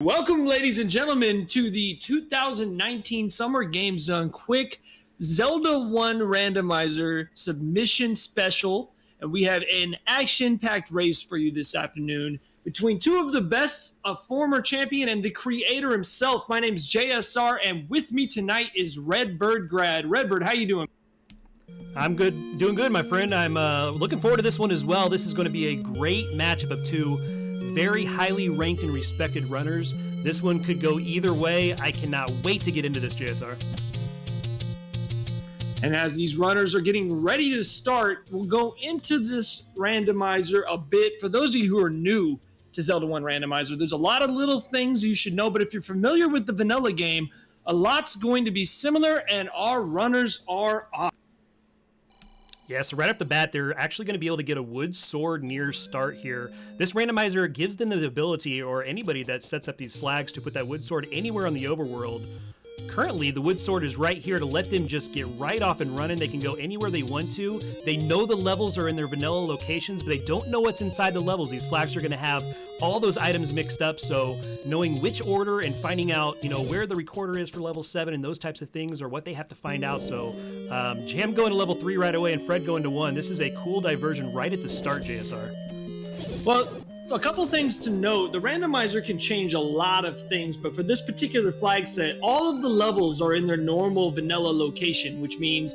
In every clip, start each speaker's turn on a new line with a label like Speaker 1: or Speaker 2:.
Speaker 1: Welcome, ladies and gentlemen, to the 2019 Summer Games Done Quick Zelda 1 Randomizer Submission Special. And we have an action-packed race for you this afternoon between two of the best, a former champion and the creator himself. My name's JSR, and with me tonight is Redbird Grad. Redbird, how you doing?
Speaker 2: I'm good, doing good, my friend. I'm looking forward to this one as well. This is going to be a great matchup of two very highly ranked and respected runners. This one could go either way. I cannot wait to get into this, JSR.
Speaker 1: And as these runners are getting ready to start, we'll go into this randomizer a bit. For those of you who are new to Zelda 1 Randomizer, there's a lot of little things you should know, but if you're familiar with the vanilla game, a lot's going to be similar, and our runners are off.
Speaker 2: Yeah, so right off the bat, they're actually going to be able to get a wood sword near start here. This randomizer gives them the ability, or anybody that sets up these flags, to put that wood sword anywhere on the overworld. Currently, the wood sword is right here to let them just get right off and running. They can go anywhere they want to. They know the levels are in their vanilla locations, but they don't know what's inside the levels. These flags are going to have all those items mixed up, so knowing which order and finding out, where the recorder is for level 7 and those types of things are what they have to find out. So Jam going to level 3 right away and Fred going to 1. This is a cool diversion right at the start, JSR.
Speaker 1: Well, a couple things to note. The randomizer can change a lot of things, but for this particular flag set, all of the levels are in their normal vanilla location, which means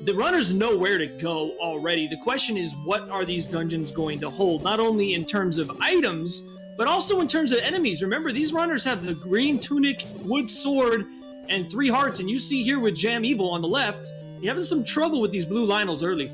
Speaker 1: the runners know where to go already. The question is, what are these dungeons going to hold? Not only in terms of items, but also in terms of enemies. Remember, these runners have the green tunic, wood sword, and 3 hearts, and you see here with Jam Evil on the left, you're having some trouble with these blue Lionels early.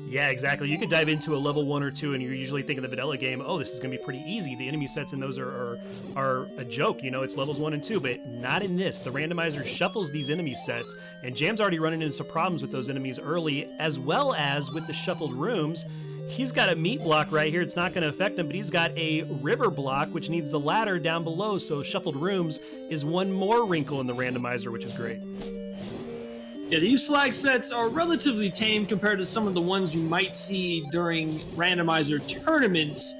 Speaker 2: Yeah, exactly. You could dive into a level 1 or 2 and you're usually thinking the vanilla game, oh, this is going to be pretty easy. The enemy sets in those are a joke, it's levels 1 and 2, but not in this. The randomizer shuffles these enemy sets, and Jam's already running into some problems with those enemies early, as well as with the shuffled rooms. He's got a meat block right here. It's not going to affect him, but he's got a river block, which needs the ladder down below, so shuffled rooms is one more wrinkle in the randomizer, which is great.
Speaker 1: Yeah, these flag sets are relatively tame compared to some of the ones you might see during randomizer tournaments,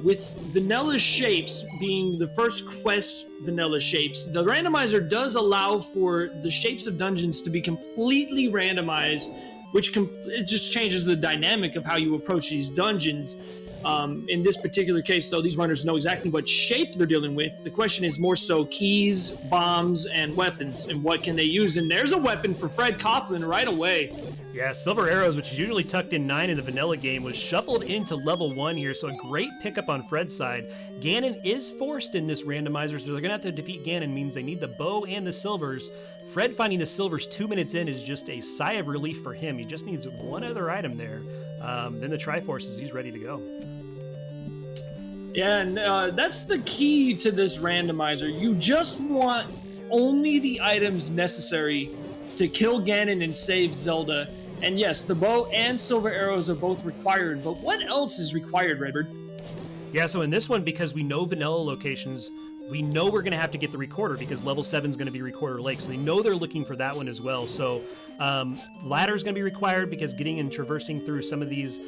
Speaker 1: with vanilla shapes being the first quest vanilla shapes. The randomizer does allow for the shapes of dungeons to be completely randomized, which it just changes the dynamic of how you approach these dungeons. In this particular case, though, these runners know exactly what shape they're dealing with. The question is more so keys, bombs, and weapons, and what can they use. And there's a weapon for Fred Coughlin right away.
Speaker 2: Yeah, Silver Arrows, which is usually tucked in 9 in the vanilla game, was shuffled into level 1 here, so a great pickup on Fred's side. Ganon is forced in this randomizer, so they're going to have to defeat Ganon. Means they need the bow and the silvers. Fred finding the silvers 2 minutes in is just a sigh of relief for him. He just needs one other item there. Then the Triforces, he's ready to go.
Speaker 1: Yeah, and that's the key to this randomizer. You just want only the items necessary to kill Ganon and save Zelda. And yes, the bow and silver arrows are both required, but what else is required, Redbird?
Speaker 2: Yeah, so in this one, because we know vanilla locations, we know we're going to have to get the recorder because level 7 is going to be Recorder Lake, so they know they're looking for that one as well. So ladder is going to be required because getting and traversing through some of these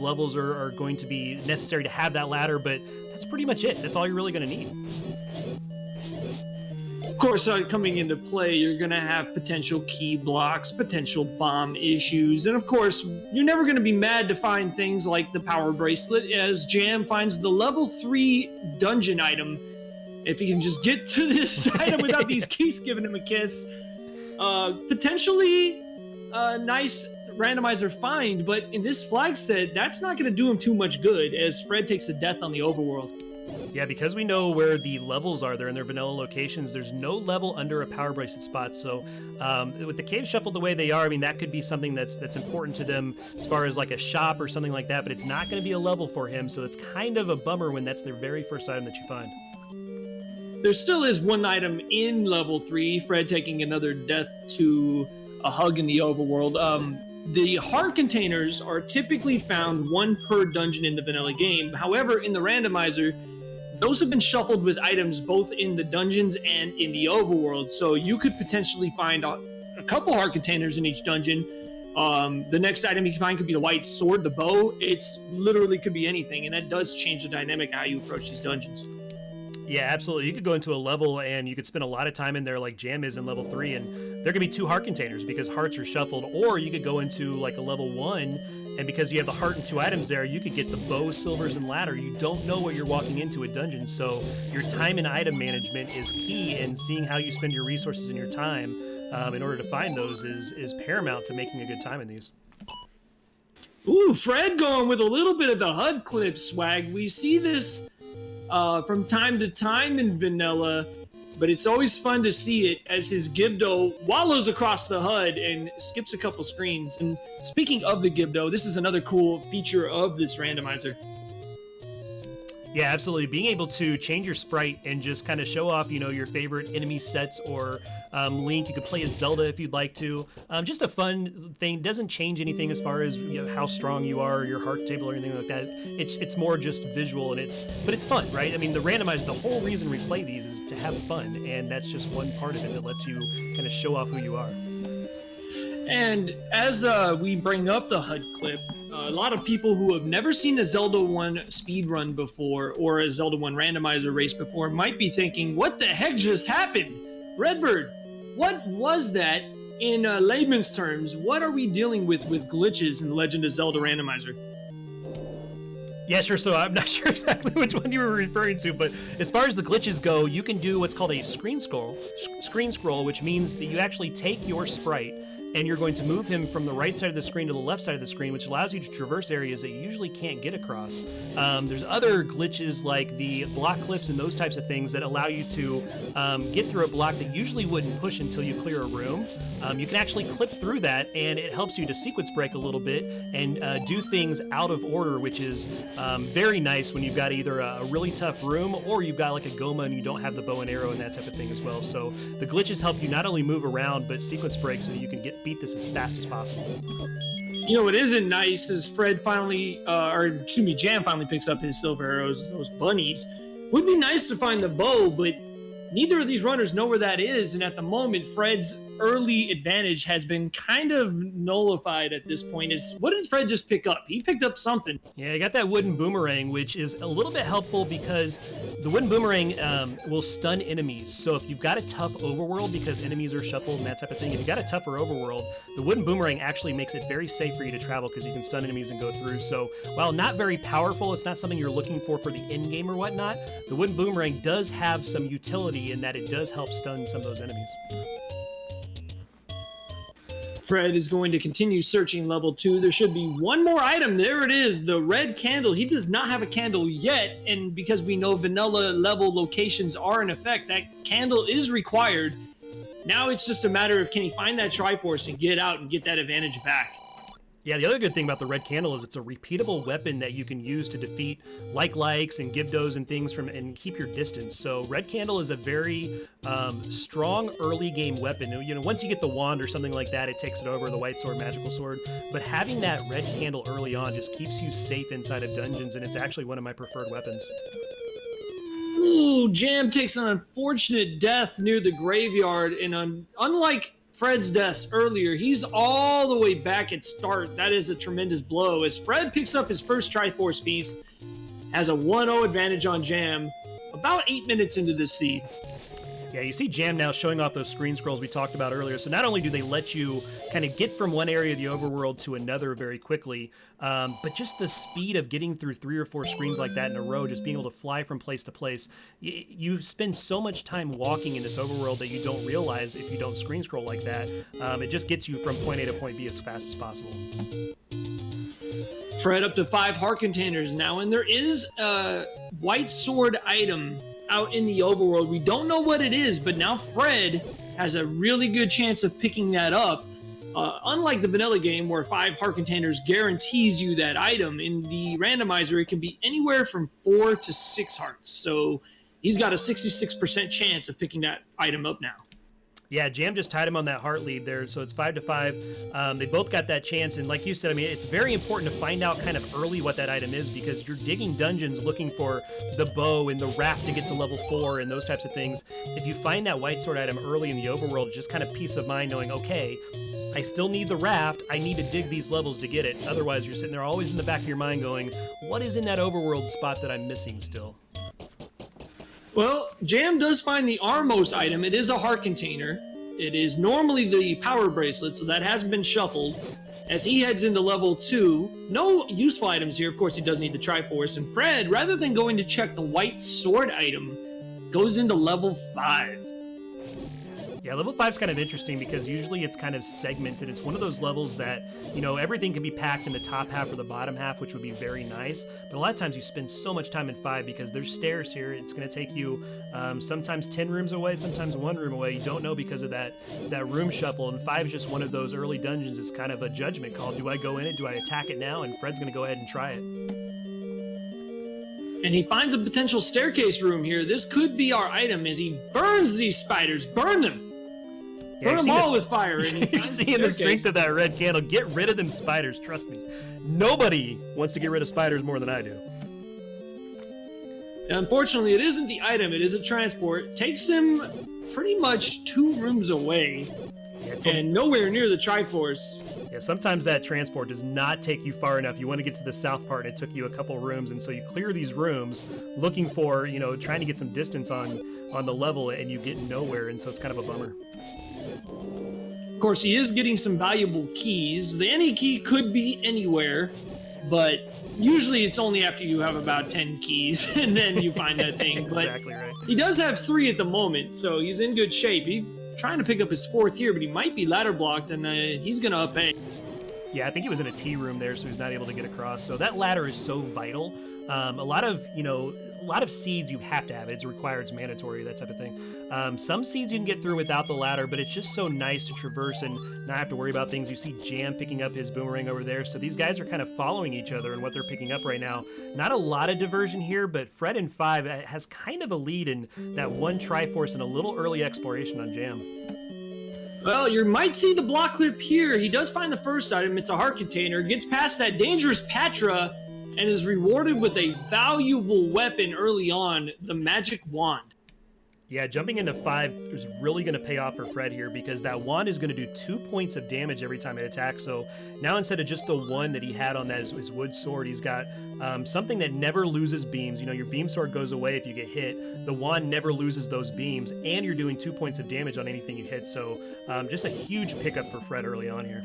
Speaker 2: levels are going to be necessary to have that ladder, but that's pretty much it. That's all you're really going to need.
Speaker 1: Of course, coming into play, you're going to have potential key blocks, potential bomb issues, and of course, you're never going to be mad to find things like the power bracelet, as Jam finds the level 3 dungeon item. If he can just get to this item without these keys giving him a kiss, potentially a nice randomizer find, but in this flag set, that's not going to do him too much good, as Fred takes a death on the overworld.
Speaker 2: Yeah, because we know where the levels are, they're in their vanilla locations, there's no level under a power bracelet spot, so with the caves shuffled the way they are, I mean, that could be something that's important to them as far as like a shop or something like that, but it's not going to be a level for him, so it's kind of a bummer when that's their very first item that you find.
Speaker 1: There still is one item in level 3, Fred taking another death to a hug in the overworld. The heart containers are typically found 1 per dungeon in the vanilla game. However, in the randomizer, those have been shuffled with items both in the dungeons and in the overworld. So you could potentially find a couple heart containers in each dungeon. The next item you can find could be the white sword, the bow. It's literally could be anything, and that does change the dynamic of how you approach these dungeons.
Speaker 2: Yeah, absolutely. You could go into a level and you could spend a lot of time in there like Jam is in level 3, and there could be 2 heart containers because hearts are shuffled. Or you could go into like a level 1, and because you have the heart and 2 items there, you could get the bow, silvers, and ladder. You don't know what you're walking into a dungeon, so your time and item management is key, and seeing how you spend your resources and your time in order to find those is paramount to making a good time in these.
Speaker 1: Ooh, Fred going with a little bit of the HUD clip swag. We see this from time to time in vanilla, but it's always fun to see it as his Gibdo wallows across the HUD and skips a couple screens. And speaking of the Gibdo, this is another cool feature of this randomizer.
Speaker 2: Yeah, absolutely. Being able to change your sprite and just kind of show off, your favorite enemy sets or Link. You could play as Zelda if you'd like to. Just a fun thing. Doesn't change anything as far as how strong you are, or your heart table, or anything like that. It's more just visual, and it's fun, right? I mean, the randomizer. The whole reason we play these is to have fun, and that's just one part of it that lets you kind of show off who you are.
Speaker 1: And as we bring up the HUD clip, a lot of people who have never seen a Zelda 1 speedrun before or a Zelda 1 randomizer race before might be thinking, what the heck just happened? Redbird, what was that in layman's terms? What are we dealing with glitches in Legend of Zelda randomizer?
Speaker 2: Yeah, sure. So I'm not sure exactly which one you were referring to, but as far as the glitches go, you can do what's called a screen scroll, which means that you actually take your sprite and you're going to move him from the right side of the screen to the left side of the screen, which allows you to traverse areas that you usually can't get across. There's other glitches like the block clips and those types of things that allow you to get through a block that usually wouldn't push until you clear a room. You can actually clip through that, and it helps you to sequence break a little bit and do things out of order, which is very nice when you've got either a really tough room or you've got like a Goma and you don't have the bow and arrow and that type of thing as well. So the glitches help you not only move around, but sequence break so that you can beat this as fast as possible.
Speaker 1: What isn't nice is Jam finally picks up his silver arrows, those bunnies. Would be nice to find the bow, but neither of these runners know where that is, and at the moment, Fred's early advantage has been kind of nullified at this point. What did Fred just pick up? He picked up something.
Speaker 2: Yeah, I got that wooden boomerang, which is a little bit helpful because the wooden boomerang will stun enemies. So if you've got a tough overworld, because enemies are shuffled and that type of thing, if you've got a tougher overworld, the wooden boomerang actually makes it very safe for you to travel because you can stun enemies and go through. So while not very powerful, it's not something you're looking for the end game or whatnot, the wooden boomerang does have some utility in that it does help stun some of those enemies.
Speaker 1: Fred is going to continue searching level 2. There should be one more item. There it is, the red candle. He does not have a candle yet, and because we know vanilla level locations are in effect, that candle is required. Now it's just a matter of can he find that Triforce and get out and get that advantage back.
Speaker 2: Yeah, the other good thing about the red candle is it's a repeatable weapon that you can use to defeat likes and Gibdos and things and keep your distance. So red candle is a very strong early game weapon. Once you get the wand or something like that, it takes it over, the white sword, magical sword. But having that red candle early on just keeps you safe inside of dungeons, and it's actually one of my preferred weapons.
Speaker 1: Ooh, Jam takes an unfortunate death near the graveyard, and unlike Fred's deaths earlier, he's all the way back at start. That is a tremendous blow as Fred picks up his first Triforce piece, has a 1-0 advantage on Jam about 8 minutes into this seed.
Speaker 2: Yeah, you see Jam now showing off those screen scrolls we talked about earlier. So not only do they let you kind of get from one area of the overworld to another very quickly, but just the speed of getting through 3 or 4 screens like that in a row, just being able to fly from place to place, you spend so much time walking in this overworld that you don't realize if you don't screen scroll like that. It just gets you from point A to point B as fast as possible.
Speaker 1: Fred up to 5 heart containers now, and there is a white sword item out in the overworld. We don't know what it is, but now Fred has a really good chance of picking that up. Unlike the vanilla game where 5 heart containers guarantees you that item, in the randomizer it can be anywhere from 4 to 6 hearts. So he's got a 66% chance of picking that item up now.
Speaker 2: Yeah, Jam just tied him on that heart lead there, so it's 5-5. They both got that chance, and like you said, I mean, it's very important to find out kind of early what that item is because you're digging dungeons looking for the bow and the raft to get to level 4 and those types of things. If you find that white sword item early in the overworld, it's just kind of peace of mind knowing, okay, I still need the raft, I need to dig these levels to get it. Otherwise, you're sitting there always in the back of your mind going, what is in that overworld spot that I'm missing still?
Speaker 1: Well, Jam does find the Armos item. It is a heart container. It is normally the power bracelet, so that has been shuffled. As he heads into level 2, no useful items here. Of course, he does need the Triforce. And Fred, rather than going to check the white sword item, goes into level 5.
Speaker 2: Yeah, level 5 is kind of interesting because usually it's kind of segmented. It's one of those levels that, you know, everything can be packed in the top half or the bottom half, which would be very nice. But a lot of times you spend so much time in 5 because there's stairs here. It's going to take you sometimes 10 rooms away, sometimes 1 room away. You don't know because of that room shuffle. And 5 is just one of those early dungeons. It's kind of a judgment call. Do I go in it? Do I attack it now? And Fred's going to go ahead and try it.
Speaker 1: And he finds a potential staircase room here. This could be our item as he burns these spiders. Burn them!
Speaker 2: Yeah,
Speaker 1: Burn them all with fire. And
Speaker 2: you're seeing the strength of that red candle. Get rid of them spiders, trust me. Nobody wants to get rid of spiders more than I do.
Speaker 1: Unfortunately, it isn't the item. It is a transport. Takes him pretty much 2 rooms away. Yeah, and nowhere near the Triforce.
Speaker 2: Yeah, sometimes that transport does not take you far enough. You want to get to the south part, and it took you a couple rooms, and so you clear these rooms looking for, you know, trying to get some distance on the level, and you get nowhere, and so it's kind of a bummer.
Speaker 1: Of course, he is getting some valuable keys. The any key could be anywhere, but usually it's only after you have about 10 keys, and then you find that thing.
Speaker 2: Exactly right.
Speaker 1: He does have 3 at the moment, so he's in good shape. He's trying to pick up his 4th here, but he might be ladder blocked, and he's going to up A.
Speaker 2: Yeah, I think he was in a T room there, so he's not able to get across. So that ladder is so vital. A lot of seeds you have to have. It's required, it's mandatory, that type of thing. Some seeds you can get through without the ladder, but it's just so nice to traverse and not have to worry about things. You see Jam picking up his boomerang over there, so these guys are kind of following each other and what they're picking up right now. Not a lot of diversion here, but Fred in 5 has kind of a lead in that 1 Triforce and a little early exploration on Jam.
Speaker 1: Well, you might see the block clip here. He does find the first item. It's a heart container. Gets past that dangerous Patra and is rewarded with a valuable weapon early on, the magic wand.
Speaker 2: Yeah, jumping into 5 is really going to pay off for Fred here because that wand is going to do 2 points of damage every time it attacks. So now instead of just the 1 that he had on that his wood sword, he's got something that never loses beams. You know, your beam sword goes away if you get hit. The wand never loses those beams, and you're doing 2 points of damage on anything you hit. So just a huge pickup for Fred early on here.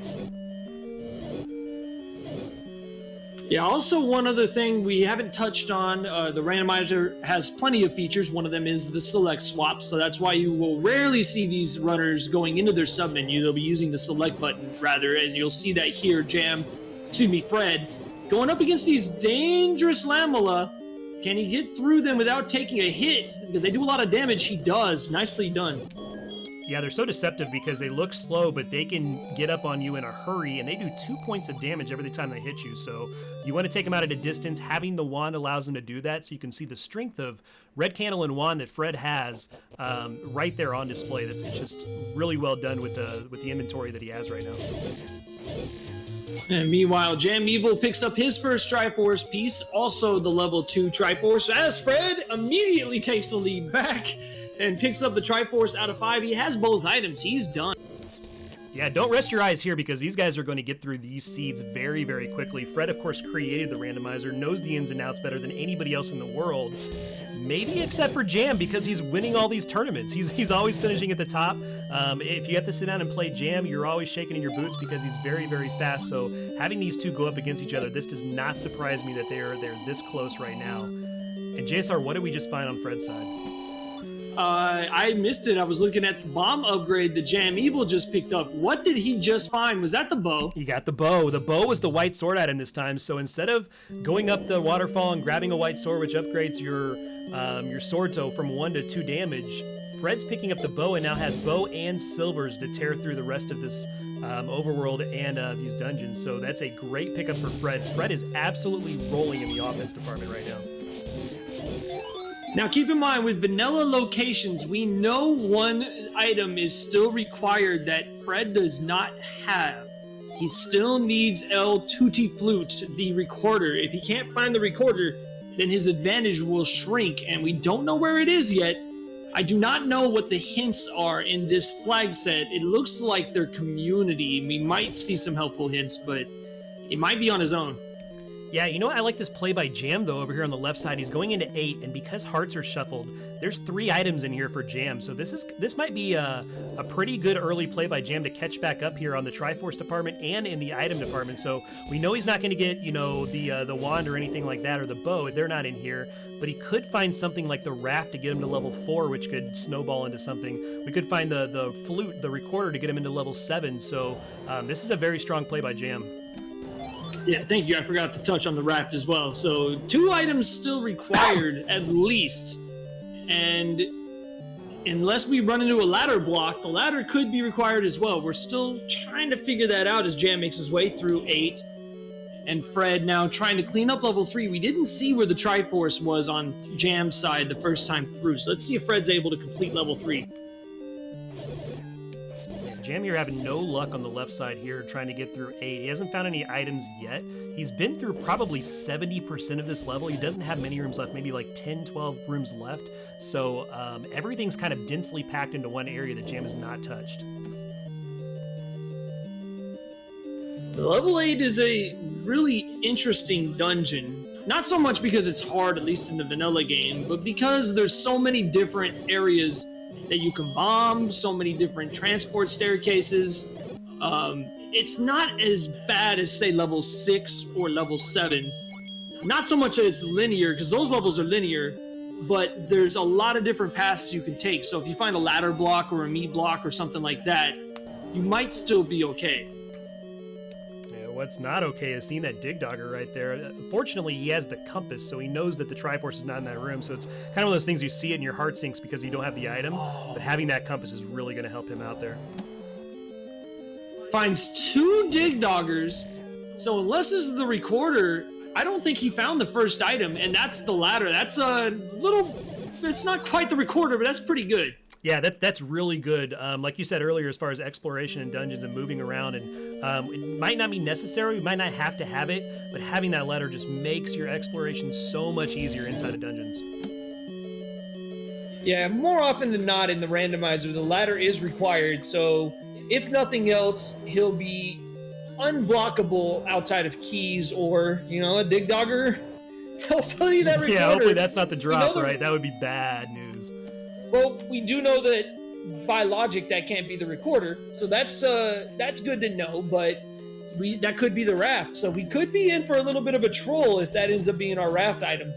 Speaker 1: Yeah, also one other thing we haven't touched on, the randomizer has plenty of features. One of them is the select swap, so that's why you will rarely see these runners going into their submenu. They'll be using the select button rather, and you'll see that here, Fred, going up against these dangerous Lamela. Can he get through them without taking a hit? Because they do a lot of damage. He does. Nicely done.
Speaker 2: Yeah, they're so deceptive because they look slow, but they can get up on you in a hurry, and they do 2 points of damage every time they hit you. So you want to take them out at a distance. Having the wand allows them to do that, so you can see the strength of red candle and wand that Fred has right there on display. It's just really well done with the inventory that he has right now.
Speaker 1: And meanwhile, Jam Evil picks up his first Triforce piece, also the level 2 Triforce, as Fred immediately takes the lead back and picks up the Triforce out of 5. He has both items. He's done.
Speaker 2: Yeah, don't rest your eyes here because these guys are going to get through these seeds very, very quickly. Fred, of course, created the randomizer, knows the ins and outs better than anybody else in the world. Maybe except for Jam because he's winning all these tournaments. He's always finishing at the top. If you have to sit down and play Jam, you're always shaking in your boots because he's very, very fast. So having these two go up against each other, this does not surprise me that they're this close right now. And JSR, what did we just find on Fred's side?
Speaker 1: I missed it. I was looking at the bomb upgrade that Jam Evil just picked up. What did he just find? Was that the bow?
Speaker 2: You got the bow. The bow was the white sword item this time. So instead of going up the waterfall and grabbing a white sword, which upgrades your sword toe from 1 to 2 damage, Fred's picking up the bow and now has bow and silvers to tear through the rest of this overworld and these dungeons. So that's a great pickup for Fred. Fred is absolutely rolling in the offense department right now.
Speaker 1: Now keep in mind, with vanilla locations, we know one item is still required that Fred does not have. He still needs El Tutti Flute, the recorder. If he can't find the recorder, then his advantage will shrink, and we don't know where it is yet. I do not know what the hints are in this flag set. It looks like they're community. We might see some helpful hints, but it might be on his own.
Speaker 2: Yeah, you know what? I like this play by Jam, though, over here on the left side. He's going into 8, and because hearts are shuffled, there's 3 items in here for Jam. So this might be a pretty good early play by Jam to catch back up here on the Triforce department and in the item department. So we know he's not going to get, you know, the wand or anything like that, or the bow. They're not in here. But he could find something like the raft to get him to level 4, which could snowball into something. We could find the flute, the recorder, to get him into level 7. So this is a very strong play by Jam.
Speaker 1: Yeah, thank you. I forgot to touch on the raft as well. So 2 items still required at least. And unless we run into a ladder block, the ladder could be required as well. We're still trying to figure that out as Jam makes his way through 8. And Fred now trying to clean up level 3. We didn't see where the Triforce was on Jam's side the first time through. So let's see if Fred's able to complete level 3.
Speaker 2: Jam here having no luck on the left side here, trying to get through 8. He hasn't found any items yet. He's been through probably 70% of this level. He doesn't have many rooms left, maybe like 10, 12 rooms left. So everything's kind of densely packed into one area that Jam has not touched.
Speaker 1: Level 8 is a really interesting dungeon. Not so much because it's hard, at least in the vanilla game, but because there's so many different areas that you can bomb, so many different transport staircases. It's not as bad as, say, level 6 or level 7. Not so much that it's linear, because those levels are linear, but there's a lot of different paths you can take. So if you find a ladder block or a meat block or something like that, you might still be okay.
Speaker 2: What's not okay is seeing that Dig Dogger right there. Fortunately, he has the compass, so he knows that the Triforce is not in that room. So it's kind of one of those things you see it and your heart sinks because you don't have the item. But having that compass is really going to help him out there.
Speaker 1: Finds 2 Dig Doggers. So unless this is the recorder, I don't think he found the first item, and that's the ladder. That's a little... It's not quite the recorder, but that's pretty good.
Speaker 2: Yeah, that's really good. Like you said earlier, as far as exploration in dungeons and moving around, and it might not be necessary, we might not have to have it, but having that ladder just makes your exploration so much easier inside of dungeons.
Speaker 1: Yeah, more often than not in the randomizer, the ladder is required, so if nothing else, he'll be unblockable outside of keys or, you know, a Dig Dogger. Hopefully that recorder...
Speaker 2: Yeah, hopefully that's not the drop, right? That would be bad news.
Speaker 1: Well, we do know that by logic that can't be the recorder, so that's good to know. But that could be the raft, so we could be in for a little bit of a troll if that ends up being our raft item.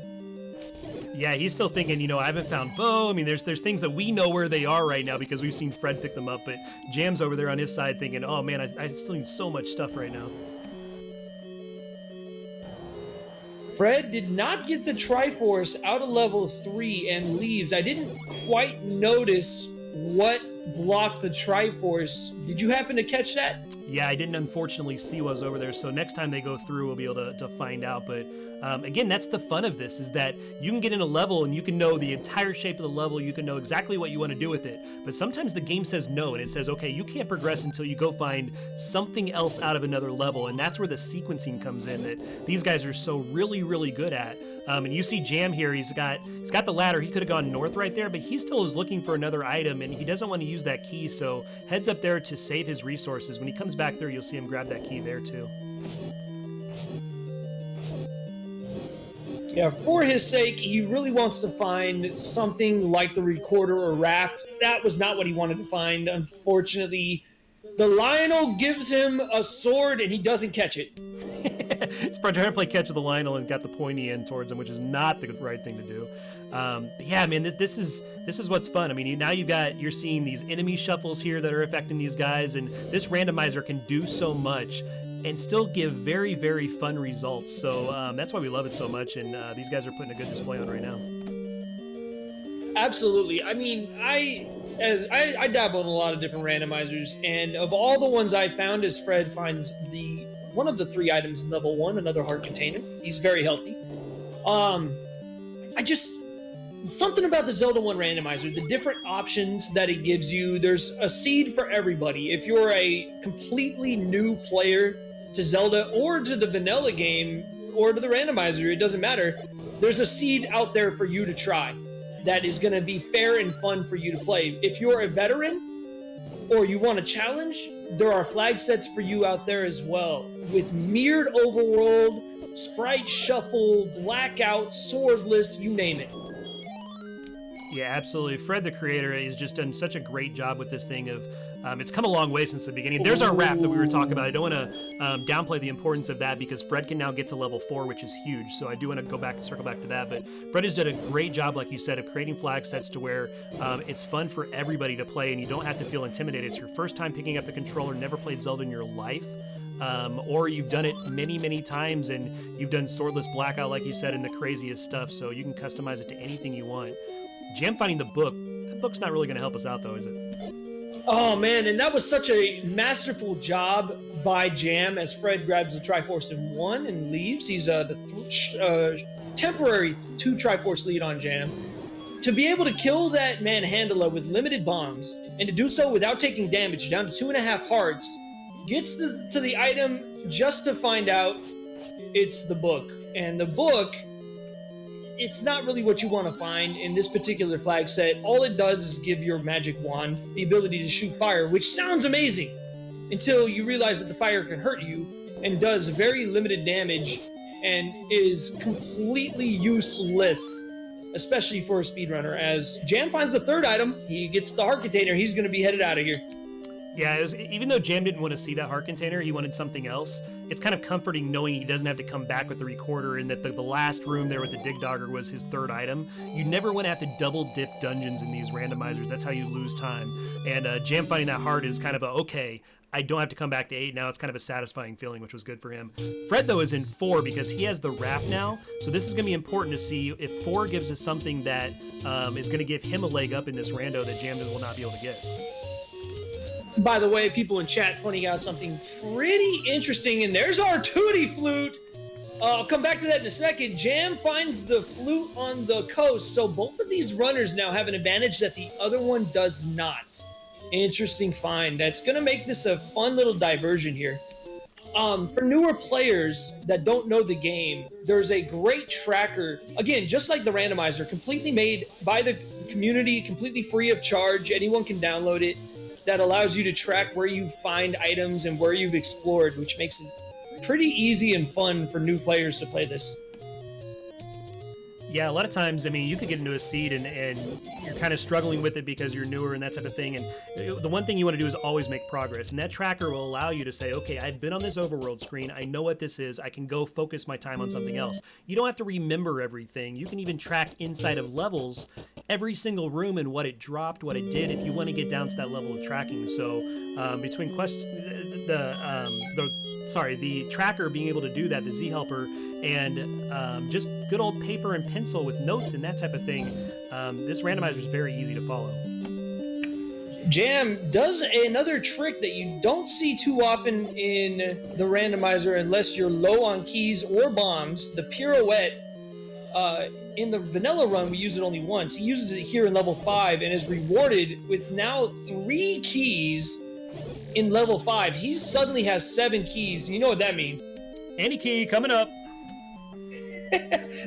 Speaker 2: Yeah, he's still thinking, you know, I haven't found Bo. I mean, there's things that we know where they are right now because we've seen Fred pick them up. But Jam's over there on his side thinking, oh man, I still need so much stuff right now.
Speaker 1: Fred did not get the Triforce out of level 3 and leaves. I didn't quite notice what blocked the Triforce. Did you happen to catch that?
Speaker 2: Yeah, I didn't unfortunately see what was over there. So next time they go through, we'll be able to find out. But again, that's the fun of this, is that you can get in a level and you can know the entire shape of the level. You can know exactly what you want to do with it. But sometimes the game says no, and it says, okay, you can't progress until you go find something else out of another level. And that's where the sequencing comes in that these guys are so really, really good at. And you see Jam here, he's got the ladder. He could have gone north right there, but he still is looking for another item, and he doesn't want to use that key, so heads up there to save his resources. When he comes back there, you'll see him grab that key there too.
Speaker 1: Yeah, for his sake, he really wants to find something like the recorder or raft. That was not what he wanted to find. Unfortunately, the Lionel gives him a sword, and he doesn't catch it.
Speaker 2: He's trying to play catch with the Lionel and got the pointy end towards him, which is not the right thing to do. But yeah, man, this is what's fun. I mean, now you're seeing these enemy shuffles here that are affecting these guys, and this randomizer can do so much and still give very, very fun results. So that's why we love it so much, and these guys are putting a good display on right now.
Speaker 1: Absolutely. I mean, I dabble in a lot of different randomizers, and of all the ones I found, as Fred finds one of the 3 items in level 1, another heart container. He's very healthy. Something about the Zelda 1 randomizer, the different options that it gives you, there's a seed for everybody. If you're a completely new player to Zelda or to the vanilla game or to the randomizer, it doesn't matter. There's a seed out there for you to try that is going to be fair and fun for you to play. If you're a veteran or you want a challenge, there are flag sets for you out there as well, with mirrored overworld, sprite shuffle, blackout, swordless, you name it.
Speaker 2: Yeah, absolutely. Fred, the creator, has just done such a great job with this thing of it's come a long way since the beginning. There's our raft that we were talking about. I don't want to downplay the importance of that because Fred can now get to level 4, which is huge. So I do want to go back and circle back to that. But Fred has done a great job, like you said, of creating flag sets to where it's fun for everybody to play and you don't have to feel intimidated. It's your first time picking up the controller, never played Zelda in your life. Or you've done it many, many times and you've done swordless blackout, like you said, and the craziest stuff. So you can customize it to anything you want. Jam finding the book. That book's not really going to help us out, though, is it?
Speaker 1: Oh, man, and that was such a masterful job by Jam as Fred grabs the Triforce in 1 and leaves. He's the temporary 2 Triforce lead on Jam. To be able to kill that Manhandla with limited bombs, and to do so without taking damage, down to 2.5 hearts, gets to the item just to find out it's the book. And the book, it's not really what you want to find in this particular flag set. All it does is give your magic wand the ability to shoot fire, which sounds amazing until you realize that the fire can hurt you and does very limited damage and is completely useless, especially for a speedrunner. As Jam finds the 3rd item, he gets the heart container, he's going to be headed out of here.
Speaker 2: Yeah, even though Jam didn't want to see that heart container, he wanted something else. It's kind of comforting knowing he doesn't have to come back with the recorder and that the last room there with the Dig Dogger was his 3rd item. You never want to have to double dip dungeons in these randomizers. That's how you lose time. And Jam finding that heart is kind of okay, I don't have to come back to 8 now. It's kind of a satisfying feeling, which was good for him. Fred, though, is in 4 because he has the raft now. So this is going to be important to see if 4 gives us something that is going to give him a leg up in this rando that Jam will not be able to get.
Speaker 1: By the way, people in chat pointing out something pretty interesting, and there's our Tutti Flute. I'll come back to that in a second. Jam finds the flute on the coast, so both of these runners now have an advantage that the other one does not. Interesting find. That's going to make this a fun little diversion here. For newer players that don't know the game, there's a great tracker, again, just like the randomizer, completely made by the community, completely free of charge. Anyone can download it. That allows you to track where you find items and where you've explored, which makes it pretty easy and fun for new players to play this.
Speaker 2: Yeah, a lot of times, I mean, you could get into a seed and you're kind of struggling with it because you're newer and that type of thing. And the one thing you want to do is always make progress. And that tracker will allow you to say, okay, I've been on this overworld screen. I know what this is. I can go focus my time on something else. You don't have to remember everything. You can even track inside of levels every single room and what it dropped, what it did, if you want to get down to that level of tracking. So between the tracker being able to do that, the Z Helper, and just good old paper and pencil with notes and that type of thing, this randomizer is very easy to follow.
Speaker 1: Jam does another trick that you don't see too often in the randomizer unless you're low on keys or bombs. The pirouette, in the vanilla run, we use it only once. He uses it here in level 5 and is rewarded with now 3 keys in level 5. He suddenly has 7 keys. You know what that means.
Speaker 2: Any key coming up.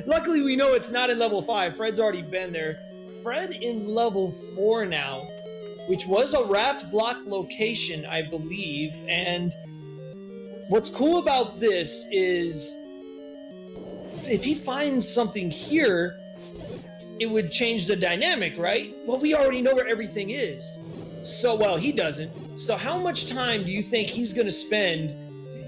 Speaker 1: Luckily, we know it's not in level 5. Fred's already been there. Fred in level 4 now, which was a raft block location, I believe. And what's cool about this is if he finds something here, it would change the dynamic, right? Well, we already know where everything is. So, well, he doesn't. So how much time do you think he's going to spend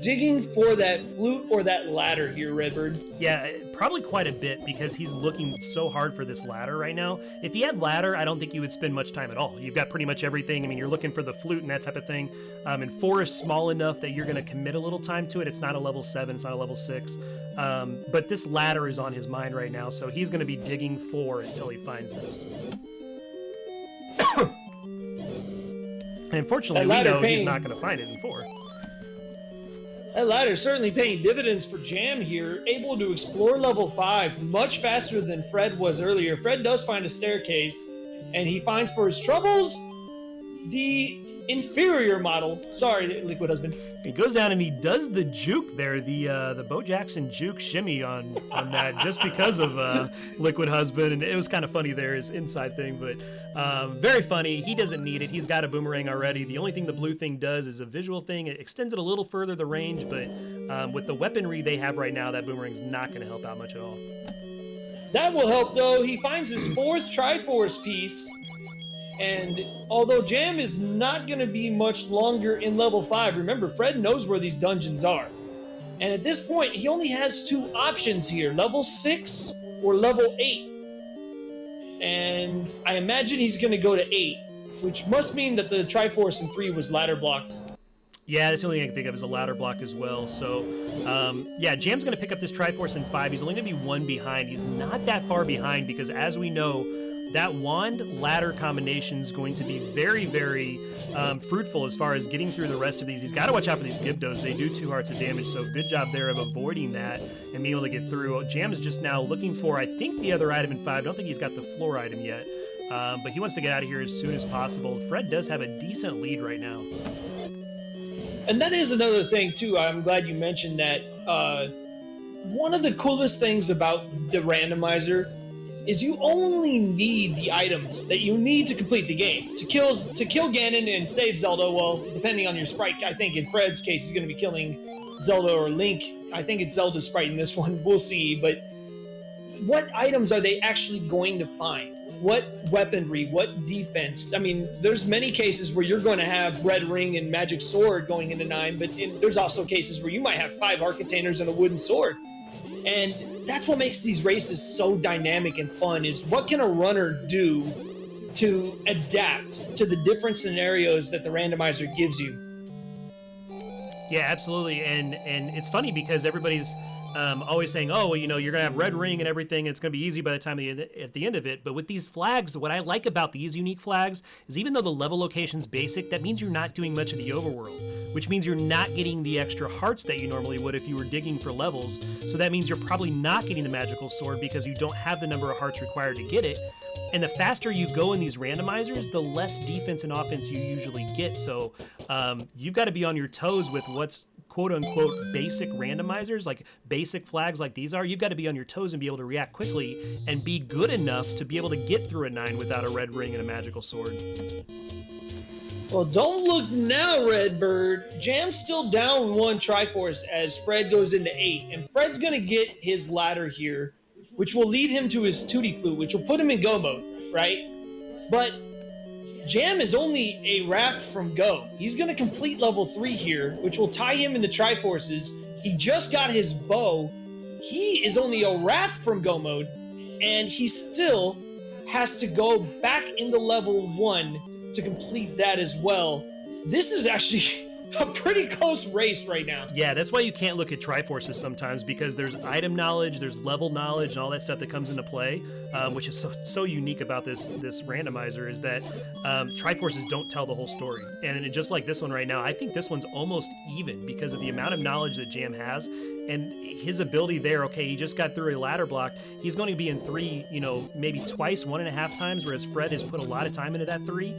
Speaker 1: digging for that flute or that ladder here, Redbird?
Speaker 2: Yeah, probably quite a bit because he's looking so hard for this ladder right now. If he had ladder, I don't think you would spend much time at all. You've got pretty much everything. I mean, you're looking for the flute and that type of thing. And 4 is small enough that you're going to commit a little time to it. It's not a level 7, it's not a level 6. But this ladder is on his mind right now, so he's going to be digging 4 until he finds this. And unfortunately, we know he's not going to find it in 4.
Speaker 1: That ladder's certainly paying dividends for Jam here, able to explore level 5 much faster than Fred was earlier. Fred does find a staircase, and he finds for his troubles the inferior model. Sorry, Liquid Husband.
Speaker 2: He goes down and he does the juke there, the Bo Jackson juke shimmy on that just because of Liquid Husband, and it was kind of funny there, his inside thing, but very funny. He doesn't need it. He's got a boomerang already. The only thing the blue thing does is a visual thing. It extends it a little further, the range, but With the weaponry they have right now, that boomerang's not going to help out much at all.
Speaker 1: That will help, though. He finds his 4th Triforce piece, and although Jam is not going to be much longer in level 5, remember, Fred knows where these dungeons are. And at this point, he only has 2 options here, level 6 or level 8. And I imagine he's going to go to 8, which must mean that the Triforce in 3 was ladder blocked.
Speaker 2: Yeah, that's the only thing I can think of is a ladder block as well. So, yeah, Jam's going to pick up this Triforce in 5. He's only going to be 1 behind. He's not that far behind because, as we know, that wand ladder combination is going to be very, very fruitful as far as getting through the rest of these. He's got to watch out for these Gibdos. They do 2 hearts of damage, so good job there of avoiding that and being able to get through. Jam is just now looking for, I think, the other item in 5. I don't think he's got the floor item yet, but he wants to get out of here as soon as possible. Fred does have a decent lead right now.
Speaker 1: And that is another thing, too. I'm glad you mentioned that. One of the coolest things about the randomizer is you only need the items that you need to complete the game. To kill Ganon and save Zelda, well, depending on your sprite, I think in Fred's case, he's going to be killing Zelda or Link. I think it's Zelda's sprite in this one. We'll see. But what items are they actually going to find? What weaponry? What defense? I mean, there's many cases where you're going to have Red Ring and Magic Sword going into 9, but there's also cases where you might have 5 heart containers and a wooden sword. And that's what makes these races so dynamic and fun, is what can a runner do to adapt to the different scenarios that the randomizer gives you.
Speaker 2: Yeah, absolutely. And it's funny because everybody's always saying, oh, well, you know, you're going to have Red Ring and everything. It's going to be easy by the time at the end of it. But with these flags, what I like about these unique flags is even though the level location's basic, that means you're not doing much of the overworld, which means you're not getting the extra hearts that you normally would if you were digging for levels. So that means you're probably not getting the magical sword because you don't have the number of hearts required to get it. And the faster you go in these randomizers, the less defense and offense you usually get. So you've got to be on your toes with what's quote-unquote basic randomizers, like basic flags like these are. You've got to be on your toes and be able to react quickly and be good enough to be able to get through a 9 without a red ring and a magical sword.
Speaker 1: Well, don't look now, Redbird. Jam's still down 1 Triforce as Fred goes into 8, and Fred's going to get his ladder here, which will lead him to his Tutti Flute, which will put him in go mode, right? But Jam is only a raft from go. He's going to complete level 3 here, which will tie him in the Triforces. He just got his bow. He is only a raft from go mode, and he still has to go back into level 1 to complete that as well. This is actually a pretty close race right now.
Speaker 2: Yeah, that's why you can't look at Triforces sometimes, because there's item knowledge, there's level knowledge, and all that stuff that comes into play, which is so unique about this randomizer, is that Triforces don't tell the whole story. And just like this one right now, I think this one's almost even because of the amount of knowledge that Jam has and his ability there. Okay, he just got through a ladder block. He's going to be in 3, maybe twice, 1.5 times, whereas Fred has put a lot of time into that 3.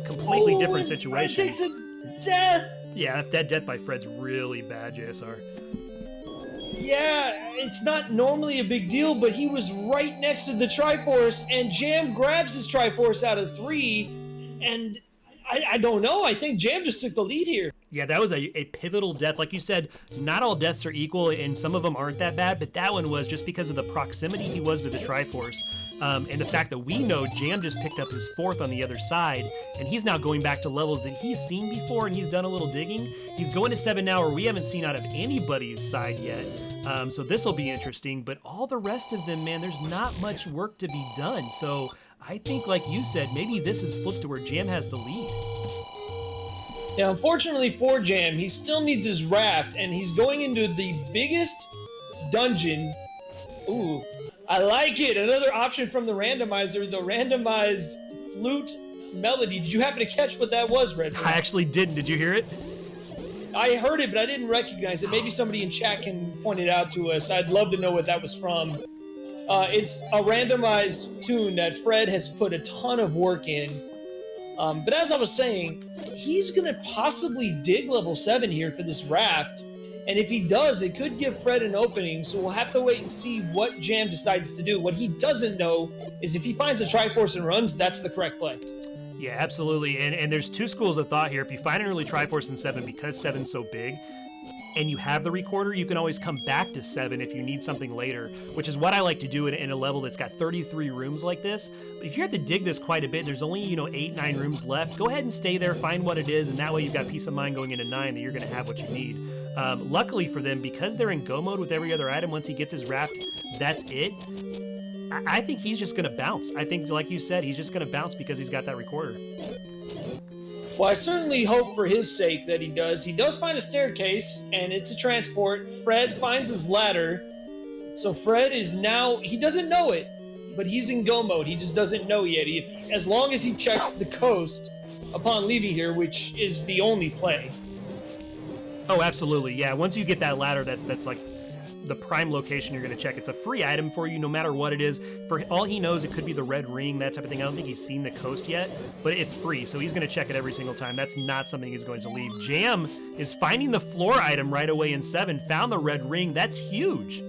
Speaker 2: Completely different situation.
Speaker 1: Fred takes a death.
Speaker 2: Yeah, that death by Fred's really bad, JSR.
Speaker 1: Yeah, it's not normally a big deal, but he was right next to the Triforce, and Jam grabs his Triforce out of 3, and I don't know. I think Jam just took the lead here.
Speaker 2: Yeah, that was a pivotal death. Like you said, not all deaths are equal, and some of them aren't that bad, but that one was just because of the proximity he was to the Triforce. And the fact that we know Jam just picked up his 4th on the other side, and he's now going back to levels that he's seen before, and he's done a little digging. He's going to 7 now, where we haven't seen out of anybody's side yet. So this will be interesting, but all the rest of them, man, there's not much work to be done. So I think, like you said, maybe this is flipped to where Jam has the lead.
Speaker 1: Now, unfortunately for Jam, he still needs his raft, and he's going into the biggest dungeon. Ooh, I like it. Another option from the randomizer, the randomized flute melody. Did you happen to catch what that was, Red?
Speaker 2: I actually didn't. Did you hear it?
Speaker 1: I heard it, but I didn't recognize it. Maybe somebody in chat can point it out to us. I'd love to know what that was from. It's a randomized tune that Fred has put a ton of work in. But as I was saying, he's going to possibly dig level 7 here for this raft. And if he does, it could give Fred an opening. So we'll have to wait and see what Jam decides to do. What he doesn't know is if he finds a Triforce and runs, that's the correct play.
Speaker 2: Yeah, absolutely. And there's 2 schools of thought here. If you find an early Triforce in 7, because 7's so big, and you have the recorder, you can always come back to 7 if you need something later, which is what I like to do in a level that's got 33 rooms like this. But if you have to dig this quite a bit, there's only, 8, 9 rooms left, go ahead and stay there, find what it is, and that way you've got peace of mind going into 9 that you're going to have what you need. Luckily for them, because they're in go mode with every other item, once he gets his raft, that's it. I think he's just going to bounce. I think, like you said, he's just going to bounce because he's got that recorder.
Speaker 1: Well, I certainly hope for his sake that he does. He does find a staircase, and it's a transport. Fred finds his ladder. So Fred is now, he doesn't know it, but he's in go mode. He just doesn't know yet. As long as he checks the coast upon leaving here, which is the only play.
Speaker 2: Oh, absolutely. Yeah, once you get that ladder, that's like the prime location you're going to check. It's a free item for you no matter what it is. For all he knows, it could be the red ring, that type of thing. I don't think he's seen the coast yet, but it's free, so he's going to check it every single time. That's not something he's going to leave. Jam is finding the floor item right away in 7, found the red ring. That's huge.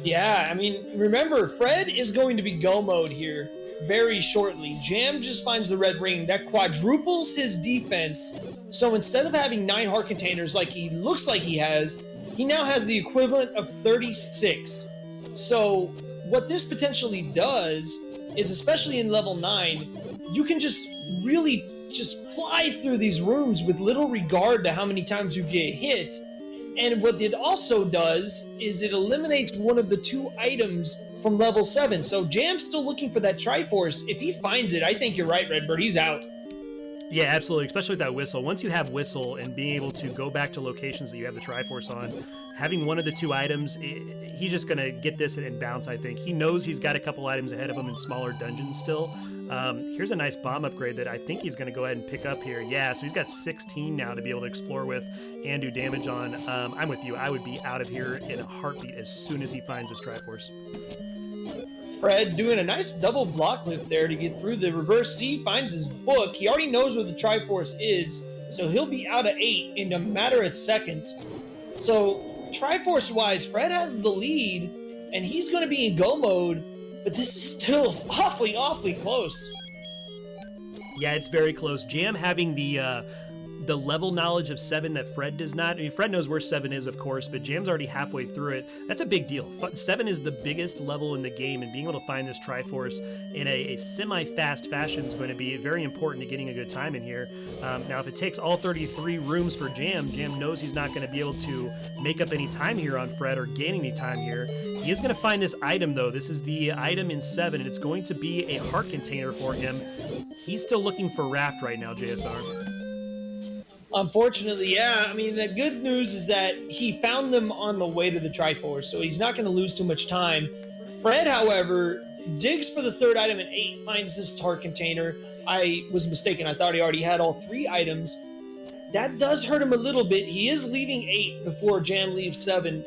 Speaker 1: Yeah, I mean, remember, Fred is going to be go mode here very shortly. Jam just finds the red ring. That quadruples his defense. So instead of having 9 heart containers like he looks like he has, he now has the equivalent of 36. So what this potentially does is, especially in level 9, you can just really just fly through these rooms with little regard to how many times you get hit. And what it also does is it eliminates one of the 2 items from level 7. So Jam's still looking for that Triforce. If he finds it, I think you're right, Redbird. He's out.
Speaker 2: Yeah, absolutely, especially with that whistle. Once you have whistle and being able to go back to locations that you have the Triforce on, having one of the 2 items, he's just going to get this and bounce, I think. He knows he's got a couple items ahead of him in smaller dungeons still. Here's a nice bomb upgrade that I think he's going to go ahead and pick up here. Yeah, so he's got 16 now to be able to explore with and do damage on. I'm with you. I would be out of here in a heartbeat as soon as he finds his Triforce.
Speaker 1: Fred doing a nice double block lift there to get through the reverse C, finds his book. He already knows where the Triforce is, so he'll be out of 8 in a matter of seconds. So Triforce-wise, Fred has the lead, and he's going to be in go mode, but this is still awfully, awfully close.
Speaker 2: Yeah, it's very close. Jam having the level knowledge of 7 that Fred does not. I mean, Fred knows where 7 is, of course, but Jam's already halfway through it. That's a big deal. 7 is the biggest level in the game, and being able to find this Triforce in a semi-fast fashion is going to be very important to getting a good time in here. Now, if it takes all 33 rooms for Jam knows he's not going to be able to make up any time here on Fred or gain any time here. He is going to find this item, though. This is the item in 7, and it's going to be a heart container for him. He's still looking for Raft right now, JSR.
Speaker 1: Unfortunately, yeah. I mean, the good news is that he found them on the way to the Triforce, so he's not going to lose too much time. Fred, however, digs for the 3rd item in 8, finds this heart container. I was mistaken. I thought he already had all 3 items. That does hurt him a little bit. He is leaving 8 before Jam leaves 7.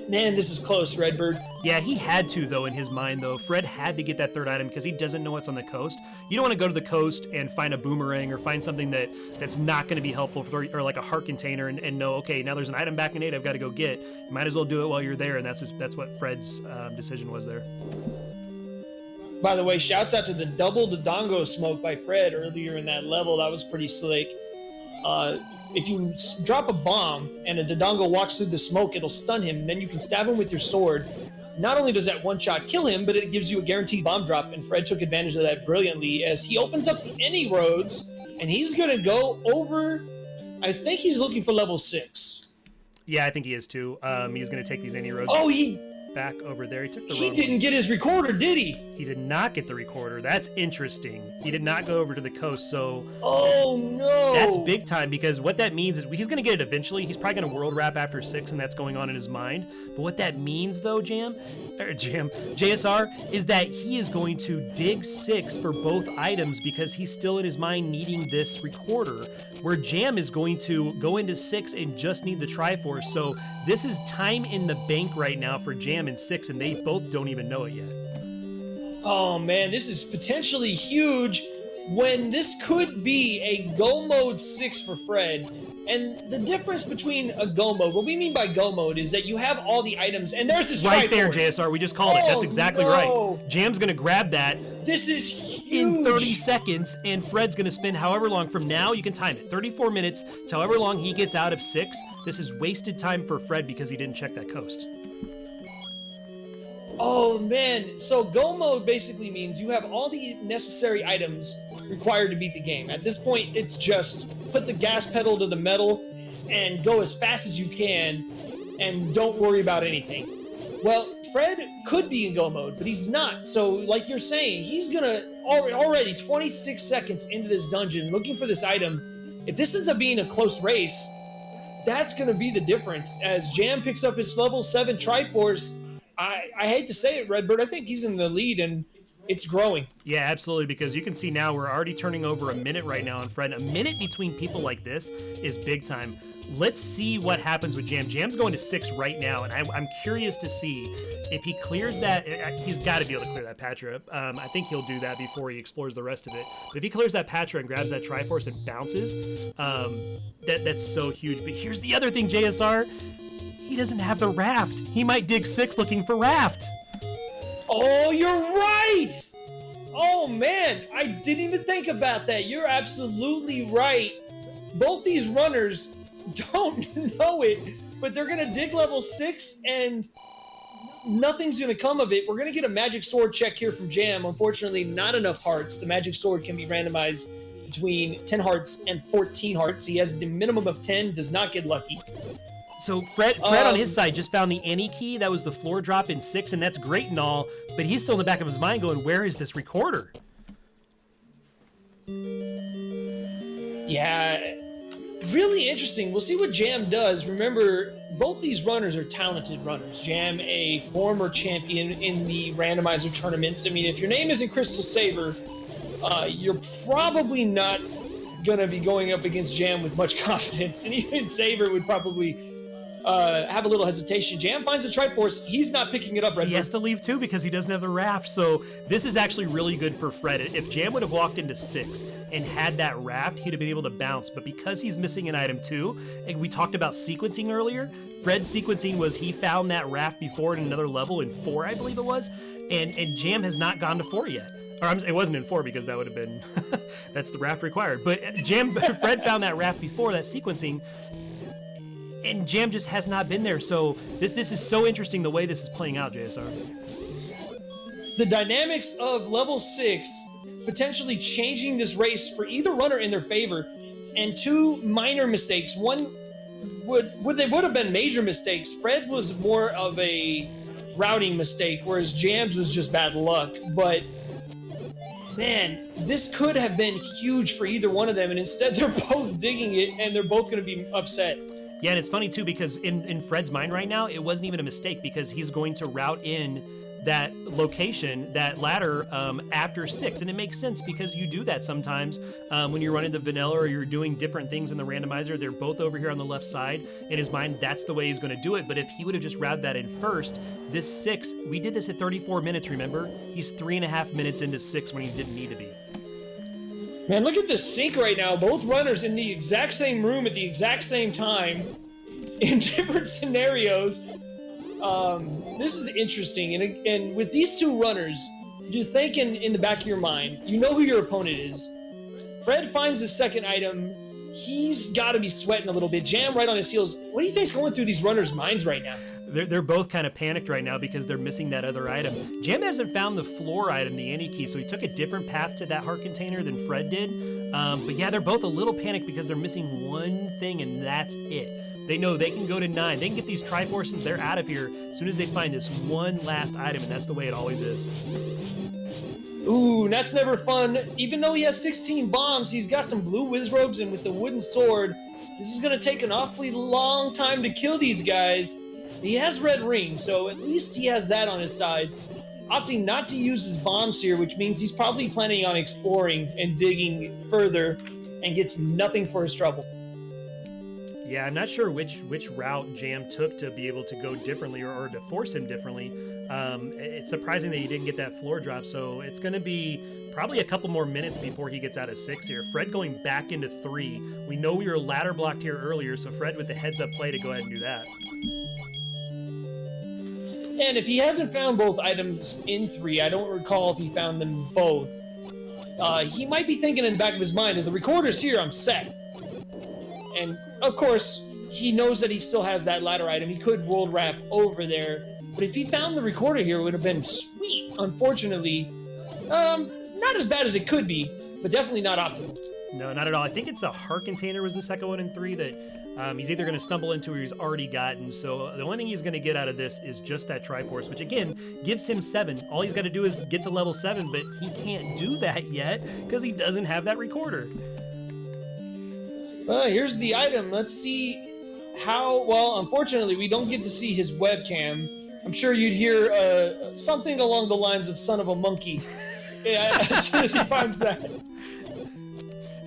Speaker 1: Man, this is close, Redbird.
Speaker 2: Yeah, he had to, though, in his mind, though. Fred had to get that 3rd item because he doesn't know what's on the coast. You don't want to go to the coast and find a boomerang or find something that's not going to be helpful, or like a heart container, and know, okay, now there's an item back in 8 I've got to go get. You might as well do it while you're there, and that's what Fred's decision was there.
Speaker 1: By the way, shouts out to the double Dodongo smoke by Fred earlier in that level. That was pretty slick. If you drop a bomb and a Dodongo walks through the smoke, it'll stun him, and then you can stab him with your sword. Not only does that one-shot kill him, but it gives you a guaranteed bomb drop, and Fred took advantage of that brilliantly as he opens up the any roads, and he's going to go over, I think he's looking for level 6.
Speaker 2: Yeah, I think he is too. He's going to take these any roads.
Speaker 1: Oh, he
Speaker 2: back over there. He took the
Speaker 1: He
Speaker 2: wrong
Speaker 1: didn't
Speaker 2: one.
Speaker 1: get his recorder, did he?
Speaker 2: He did not get the recorder. That's interesting. He did not go over to the coast, so
Speaker 1: Oh, no.
Speaker 2: that's big time, because what that means is he's going to get it eventually. He's probably going to world wrap after 6, and that's going on in his mind. But what that means, though, JSR, is that he is going to dig 6 for both items because he's still in his mind needing this recorder, where Jam is going to go into 6 and just need the Triforce. So this is time in the bank right now for Jam in 6, and they both don't even know it yet.
Speaker 1: Oh, man, this is potentially huge when this could be a go mode 6 for Fred. And the difference between a go mode, what we mean by go mode is that you have all the items, and there's his
Speaker 2: Right
Speaker 1: Triforce.
Speaker 2: there, JSR. We just called it. That's exactly
Speaker 1: no.
Speaker 2: right. Jam's going to grab that.
Speaker 1: This is
Speaker 2: in 30 seconds, and Fred's gonna spend however long from now, you can time it, 34 minutes to however long he gets out of 6. This is wasted time for Fred because he didn't check that coast.
Speaker 1: Oh man, so go mode basically means you have all the necessary items required to beat the game. At this point, it's just put the gas pedal to the metal and go as fast as you can and don't worry about anything. Well, Fred could be in go mode, but he's not. So like you're saying, he's gonna already 26 seconds into this dungeon looking for this item. If this ends up being a close race, that's gonna be the difference. As Jam picks up his level 7 Triforce, I hate to say it, Redbird, I think he's in the lead and it's growing.
Speaker 2: Yeah, absolutely, because you can see now we're already turning over a minute right now on Fred. A minute between people like this is big time. Let's see what happens with Jam. Jam's going to 6 right now, and I'm curious to see if he clears that. He's got to be able to clear that Patra. I think he'll do that before he explores the rest of it. But if he clears that Patra and grabs that Triforce and bounces, that's so huge. But here's the other thing, JSR. He doesn't have the raft. He might dig 6 looking for raft.
Speaker 1: Oh, you're right! Oh man, I didn't even think about that. You're absolutely right. Both these runners don't know it, but they're gonna dig level 6 and nothing's gonna come of it. We're gonna get a magic sword check here from Jam. Unfortunately, not enough hearts. The magic sword can be randomized between 10 hearts and 14 hearts. He has the minimum of 10, does not get lucky.
Speaker 2: So Fred on his side just found the any key. That was the floor drop in 6, and that's great and all, but he's still in the back of his mind going, where is this recorder?
Speaker 1: Yeah, really interesting. We'll see what Jam does. Remember, both these runners are talented runners. Jam, a former champion in the randomizer tournaments. I mean, if your name isn't Crystal Saber, you're probably not going to be going up against Jam with much confidence, and even Saber would probably have a little hesitation. Jam finds the Triforce. He's not picking it up, Redbird.
Speaker 2: He has to leave too because he doesn't have the raft. So this is actually really good for Fred. If Jam would have walked into 6 and had that raft, he'd have been able to bounce. But because he's missing an item too, and we talked about sequencing earlier, Fred's sequencing was he found that raft before in another level in 4, I believe it was, and Jam has not gone to 4 yet. Or it wasn't in 4 because that would have been that's the raft required. But Fred found that raft before that sequencing, and Jam just has not been there. So this is so interesting the way this is playing out, JSR.
Speaker 1: The dynamics of level 6 potentially changing this race for either runner in their favor, and 2 minor mistakes. One would have been major mistakes. Fred was more of a routing mistake, whereas Jam's was just bad luck. But man, this could have been huge for either one of them, and instead they're both digging it, and they're both going to be upset.
Speaker 2: Yeah, and it's funny too because in Fred's mind right now, it wasn't even a mistake because he's going to route in that location, that ladder, after 6. And it makes sense because you do that sometimes when you're running the vanilla or you're doing different things in the randomizer. They're both over here on the left side. In his mind, that's the way he's going to do it. But if he would have just routed that in first, this 6, we did this at 34 minutes, remember? He's 3.5 minutes into 6 when he didn't need to be.
Speaker 1: Man, look at the sync right now. Both runners in the exact same room at the exact same time in different scenarios. This is interesting. And with these 2 runners, you're thinking in the back of your mind, you know who your opponent is. Fred finds the second item. He's got to be sweating a little bit. Jam right on his heels. What do you think's going through these runners' minds right now?
Speaker 2: They're both kind of panicked right now because they're missing that other item. Jam hasn't found the floor item, the any key, so he took a different path to that heart container than Fred did. But yeah, they're both a little panicked because they're missing one thing, and that's it. They know they can go to 9. They can get these Triforces. They're out of here as soon as they find this one last item, and that's the way it always is.
Speaker 1: Ooh, that's never fun. Even though he has 16 bombs, he's got some blue Wizrobes, and with the wooden sword, this is going to take an awfully long time to kill these guys. He has red ring, so at least he has that on his side. Opting not to use his bombs here, which means he's probably planning on exploring and digging further and gets nothing for his trouble.
Speaker 2: Yeah, I'm not sure which route Jam took to be able to go differently or to force him differently. It's surprising that he didn't get that floor drop, so it's going to be probably a couple more minutes before he gets out of 6 here. Fred going back into 3. We know we were ladder blocked here earlier, so Fred with the heads-up play to go ahead and do that.
Speaker 1: And if he hasn't found both items in 3, I don't recall if he found them both. he might be thinking in the back of his mind, if the recorder's here, I'm set. And, of course, he knows that he still has that ladder item. He could world wrap over there. But if he found the recorder here, it would have been sweet. Unfortunately, not as bad as it could be, but definitely not optimal.
Speaker 2: No, not at all. I think it's a heart container was the second one in 3 that he's either going to stumble into or he's already gotten. So the only thing he's going to get out of this is just that Triforce, which again gives him 7. All he's got to do is get to level 7, but he can't do that yet because he doesn't have that recorder.
Speaker 1: Here's the item. Let's see how, well, unfortunately, we don't get to see his webcam. I'm sure you'd hear something along the lines of son of a monkey as soon as he finds that.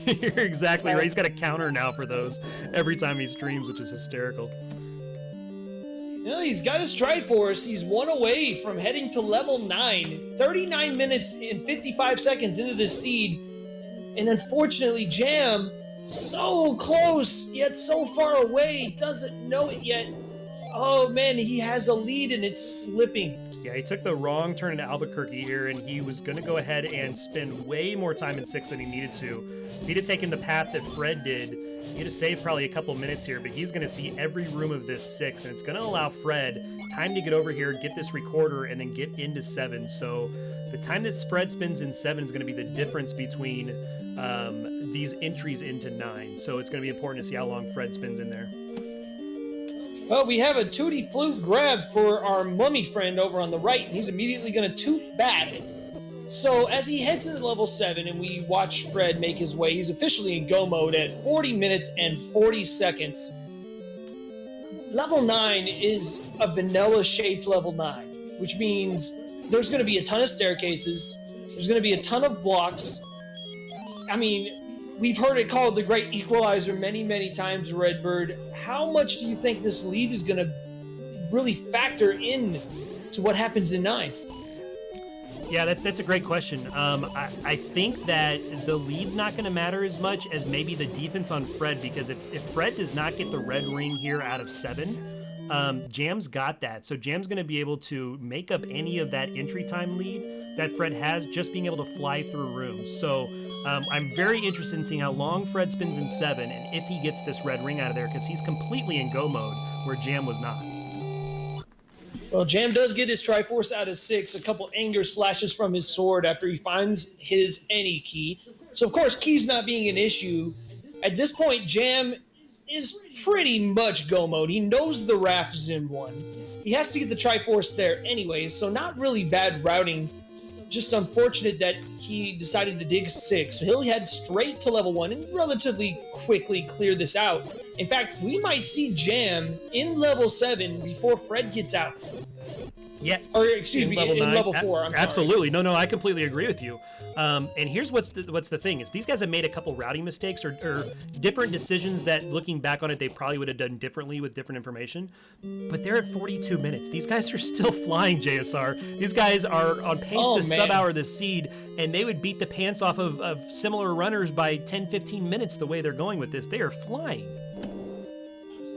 Speaker 2: You're exactly right. He's got a counter now for those every time he streams, which is hysterical.
Speaker 1: You know, he's got his Triforce. He's 1 away from heading to level 9. 39 minutes and 55 seconds into this seed. And unfortunately, Jam, so close, yet so far away, doesn't know it yet. Oh man, he has a lead and it's slipping.
Speaker 2: Yeah, he took the wrong turn into Albuquerque here, and he was going to go ahead and spend way more time in 6 than he needed to. If he'd have taken the path that Fred did, he'd have saved probably a couple minutes here, but he's going to see every room of this 6, and it's going to allow Fred time to get over here, get this recorder, and then get into 7. So the time that Fred spends in 7 is going to be the difference between these entries into 9. So it's going to be important to see how long Fred spends in there.
Speaker 1: Well, we have a Tootie Flute grab for our mummy friend over on the right, and he's immediately going to toot back. So as he heads into level 7 and we watch Fred make his way, he's officially in go mode at 40 minutes and 40 seconds. Level 9 is a vanilla-shaped level 9, which means there's going to be a ton of staircases, there's going to be a ton of blocks. I mean, we've heard it called the Great Equalizer many, many times, Redbird. How much do you think this lead is going to really factor in to what happens in 9?
Speaker 2: Yeah, that's a great question. I think that the lead's not going to matter as much as maybe the defense on Fred, because if Fred does not get the red ring here out of 7, Jam's got that. So Jam's going to be able to make up any of that entry time lead that Fred has, just being able to fly through rooms. So I'm very interested in seeing how long Fred spends in 7 and if he gets this red ring out of there, because he's completely in go mode where Jam was not.
Speaker 1: Well, Jam does get his Triforce out of 6, a couple anger slashes from his sword after he finds his any key. So, of course, keys not being an issue. At this point, Jam is pretty much go mode. He knows the raft is in 1. He has to get the Triforce there anyways, so not really bad routing. Just unfortunate that he decided to dig 6. So he'll head straight to level 1 and relatively quickly clear this out. In fact, we might see Jam in level 7 before Fred gets out.
Speaker 2: Yeah.
Speaker 1: Or excuse me,
Speaker 2: level
Speaker 1: in level 4. I'm
Speaker 2: Absolutely. Sorry. No, I completely agree with you. And here's what's the thing is these guys have made a couple routing mistakes or different decisions that, looking back on it, they probably would have done differently with different information. But they're at 42 minutes. These guys are still flying, JSR. These guys are on pace to sub-hour this seed, and they would beat the pants off of similar runners by 10, 15 minutes the way they're going with this. They are flying.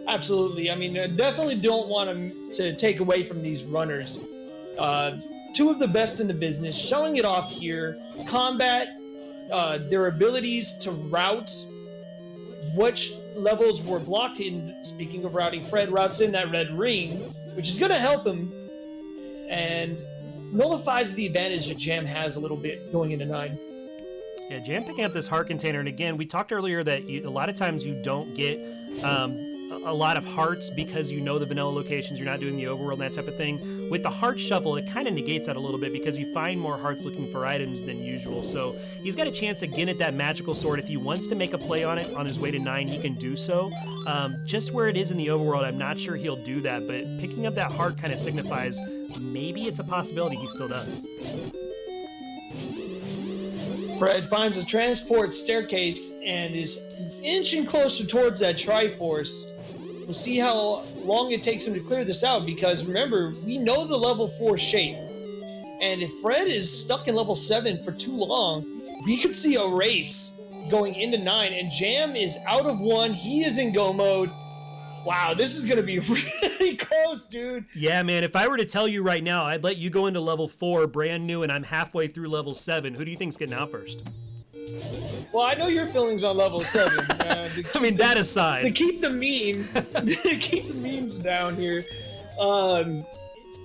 Speaker 1: Absolutely. I mean, I definitely don't want to take away from these runners. 2 of the best in the business, showing it off here. Combat, their abilities to route which levels were blocked in. Speaking of routing, Fred routes in that red ring, which is going to help him, and nullifies the advantage that Jam has a little bit going into 9.
Speaker 2: Yeah, Jam picking up this heart container, and again, we talked earlier that a lot of times you don't get a lot of hearts because you know the vanilla locations, you're not doing the overworld and that type of thing. With the heart shuffle, it kind of negates that a little bit because you find more hearts looking for items than usual. So he's got a chance again at that magical sword. If he wants to make a play on it on his way to 9, he can do so. Just where it is in the overworld, I'm not sure he'll do that, but picking up that heart kind of signifies maybe it's a possibility he still does.
Speaker 1: Fred finds a transport staircase and is inching closer towards that Triforce. We'll see how long it takes him to clear this out, because remember, we know the level 4 shape. And if Fred is stuck in level 7 for too long, we could see a race going into 9, and Jam is out of 1. He is in go mode. Wow, this is going to be really close, dude.
Speaker 2: Yeah, man, if I were to tell you right now, I'd let you go into level 4 brand new, and I'm halfway through level 7. Who do you think's getting out first?
Speaker 1: Well, I know your feelings on level 7.
Speaker 2: I mean, that aside.
Speaker 1: To keep the memes, to keep the memes down here,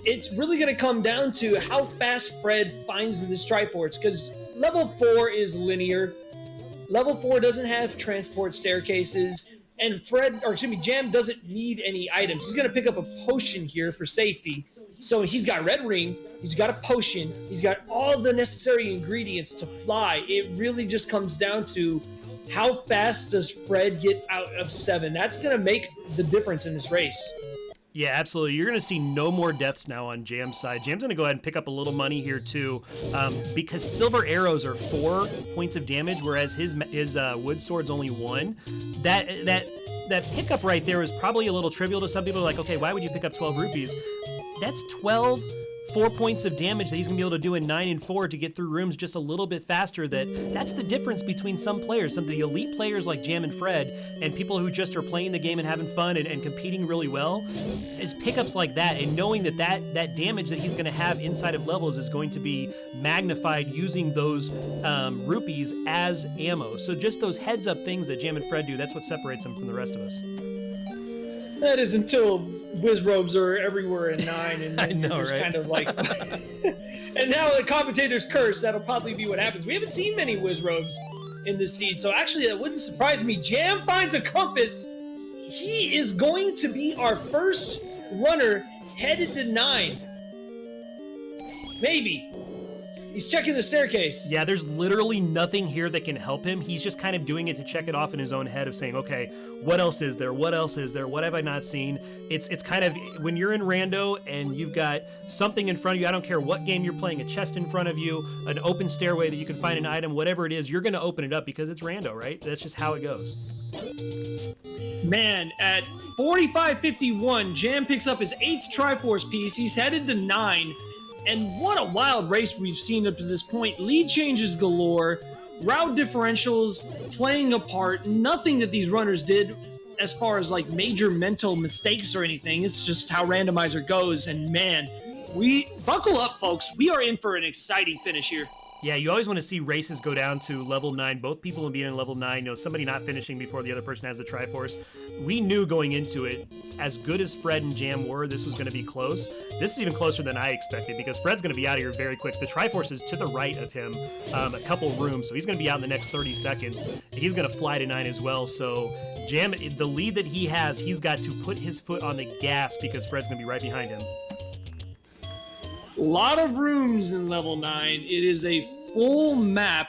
Speaker 1: it's really going to come down to how fast Fred finds this Triforce, because level 4 is linear. Level 4 doesn't have transport staircases, and Jam doesn't need any items. He's going to pick up a potion here for safety. So he's got Red Ring, he's got a potion, he's got all the necessary ingredients to fly. It really just comes down to how fast does Fred get out of 7. That's going to make the difference in this race.
Speaker 2: Yeah, absolutely. You're going to see no more deaths now on Jam's side. Jam's going to go ahead and pick up a little money here too, because silver arrows are 4 points of damage, whereas his wood sword's only 1. That pickup right there is probably a little trivial to some people. Like, okay, why would you pick up 12 rupees? That's 12 4 points of damage that he's gonna be able to do in 9 and 4 to get through rooms just a little bit faster. That's the difference between some players, some of the elite players like Jam and Fred, and people who just are playing the game and having fun and competing really well, is pickups like that, and knowing that damage that he's gonna have inside of levels is going to be magnified using those rupees as ammo. So just those heads up things that Jam and Fred do, that's what separates them from the rest of us.
Speaker 1: That is until Wizrobes are everywhere in 9, and
Speaker 2: I know,
Speaker 1: it's
Speaker 2: right?
Speaker 1: kind of like. And now the commentator's curse. That'll probably be what happens. We haven't seen many Wizrobes in this seed, so actually that wouldn't surprise me. Jam finds a compass. He is going to be our first runner headed to 9. Maybe. He's checking the staircase.
Speaker 2: Yeah, there's literally nothing here that can help him. He's just kind of doing it to check it off in his own head of saying, okay, what else is there? What else is there? What have I not seen? It's kind of, when you're in rando and you've got something in front of you, I don't care what game you're playing, a chest in front of you, an open stairway that you can find an item, whatever it is, you're going to open it up because it's rando, right? That's just how it goes.
Speaker 1: Man, at 45:51, Jam picks up his 8th Triforce piece. He's headed to 9. And what a wild race we've seen up to this point. Lead changes galore, route differentials playing a part. Nothing that these runners did as far as like major mental mistakes or anything. It's just how Randomizer goes. And man, we buckle up, folks. We are in for an exciting finish here.
Speaker 2: Yeah, you always want to see races go down to level 9. Both people being in level 9, somebody not finishing before the other person has the Triforce. We knew going into it, as good as Fred and Jam were, this was going to be close. This is even closer than I expected because Fred's going to be out of here very quick. The Triforce is to the right of him, a couple rooms, so he's going to be out in the next 30 seconds. And he's going to fly to 9 as well, so Jam, the lead that he has, he's got to put his foot on the gas because Fred's going to be right behind him.
Speaker 1: A lot of rooms in level 9. It is a full map.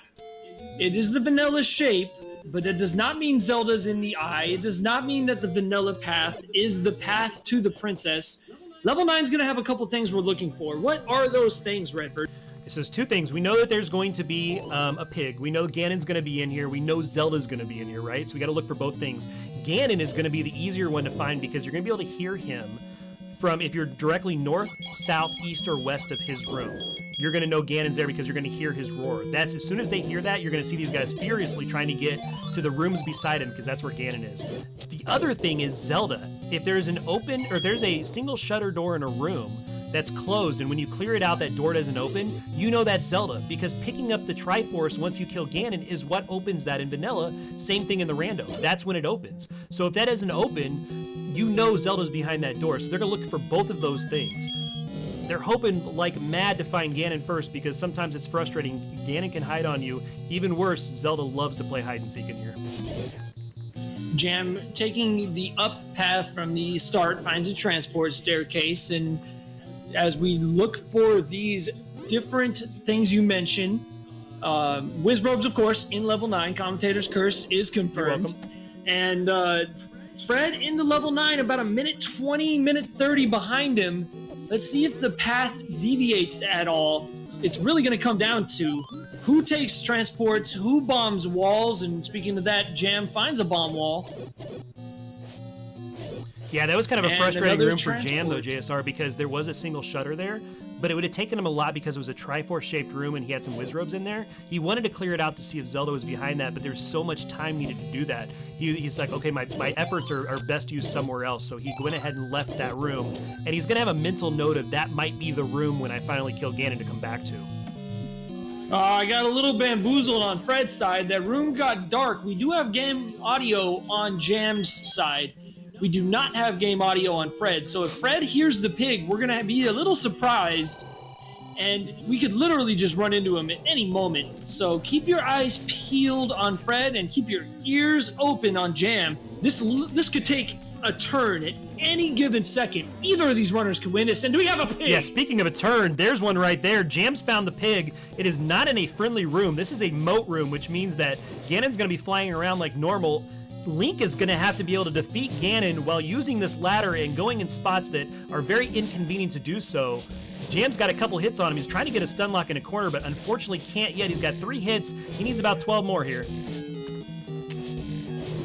Speaker 1: It is the vanilla shape, but it does not mean Zelda's in the eye. It does not mean that the vanilla path is the path to the princess. Level 9 is going to have a couple things we're looking for. What are those things, Redford?
Speaker 2: So there's 2 things. We know that there's going to be a pig. We know Ganon's going to be in here. We know Zelda's going to be in here, right? So we got to look for both things. Ganon is going to be the easier one to find because you're going to be able to hear him from if you're directly north, south, east, or west of his room. You're going to know Ganon's there because you're going to hear his roar. That's as soon as they hear that, you're going to see these guys furiously trying to get to the rooms beside him because that's where Ganon is. The other thing is Zelda. If there's an open or there's a single shutter door in a room that's closed, and when you clear it out, that door doesn't open, you know that's Zelda because picking up the Triforce once you kill Ganon is what opens that in vanilla. Same thing in the rando. That's when it opens. So if that isn't open, you know Zelda's behind that door. So they're going to look for both of those things. They're hoping like mad to find Ganon first because sometimes it's frustrating. Ganon can hide on you. Even worse, Zelda loves to play hide and seek in here.
Speaker 1: Jam taking the up path from the start finds a transport staircase, and as we look for these different things you mentioned, Wizrobes, of course, in level 9, Commentator's Curse is confirmed. And Fred in the level 9, about a minute 20, minute 30 behind him. Let's see if the path deviates at all. It's really going to come down to who takes transports, who bombs walls, and speaking of that, Jam finds a bomb wall.
Speaker 2: Yeah, that was kind of a frustrating room for Jam, though,
Speaker 1: transport.
Speaker 2: JSR, because there was a single shutter there, but it would have taken him a lot because it was a Triforce-shaped room and he had some Wizrobes in there. He wanted to clear it out to see if Zelda was behind that, but there's so much time needed to do that. He's like, okay, my efforts are best used somewhere else, so he went ahead and left that room, and he's going to have a mental note of that might be the room when I finally kill Ganon to come back to.
Speaker 1: I got a little bamboozled on Fred's side. That room got dark. We do have game audio on Jam's side. We do not have game audio on Fred. So if Fred hears the pig, we're going to be a little surprised. And we could literally just run into him at any moment. So keep your eyes peeled on Fred and keep your ears open on Jam. This could take a turn at any given second. Either of these runners could win this. And do we have a pig?
Speaker 2: Yeah, speaking of a turn, there's one right there. Jam's found the pig. It is not in a friendly room. This is a moat room, which means that Ganon's going to be flying around like normal. Link is going to have to be able to defeat Ganon while using this ladder and going in spots that are very inconvenient to do so. Jam's got a couple hits on him. He's trying to get a stun lock in a corner, but unfortunately can't yet. He's got 3 hits. He needs about 12 more here.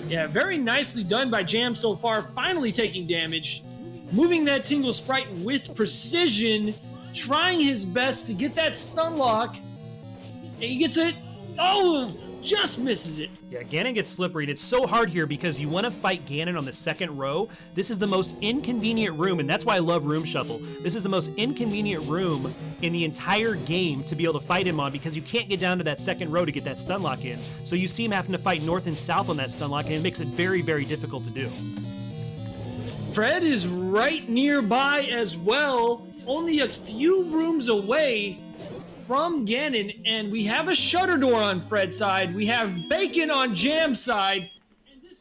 Speaker 1: Yeah, very nicely done by Jam so far, finally taking damage, moving that Tingle Sprite with precision, trying his best to get that stun lock, and he gets it, just misses it.
Speaker 2: Yeah, Ganon gets slippery. It's so hard here because you want to fight Ganon on the second row. This is the most inconvenient room, and that's why I love Room Shuffle. This is the most inconvenient room in the entire game to be able to fight him on because you can't get down to that second row to get that stun lock in. So you see him having to fight north and south on that stun lock, and it makes it very, very difficult to do.
Speaker 1: Fred is right nearby as well, only a few rooms away from Ganon, and we have a shutter door on Fred's side. We have Bacon on Jam's side,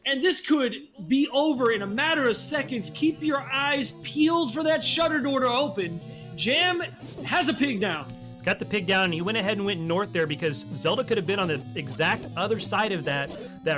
Speaker 1: and this could be over in a matter of seconds. Keep your eyes peeled for that shutter door to open. Jam has a pig down.
Speaker 2: Got the pig down, and he went ahead and went north there because Zelda could have been on the exact other side of that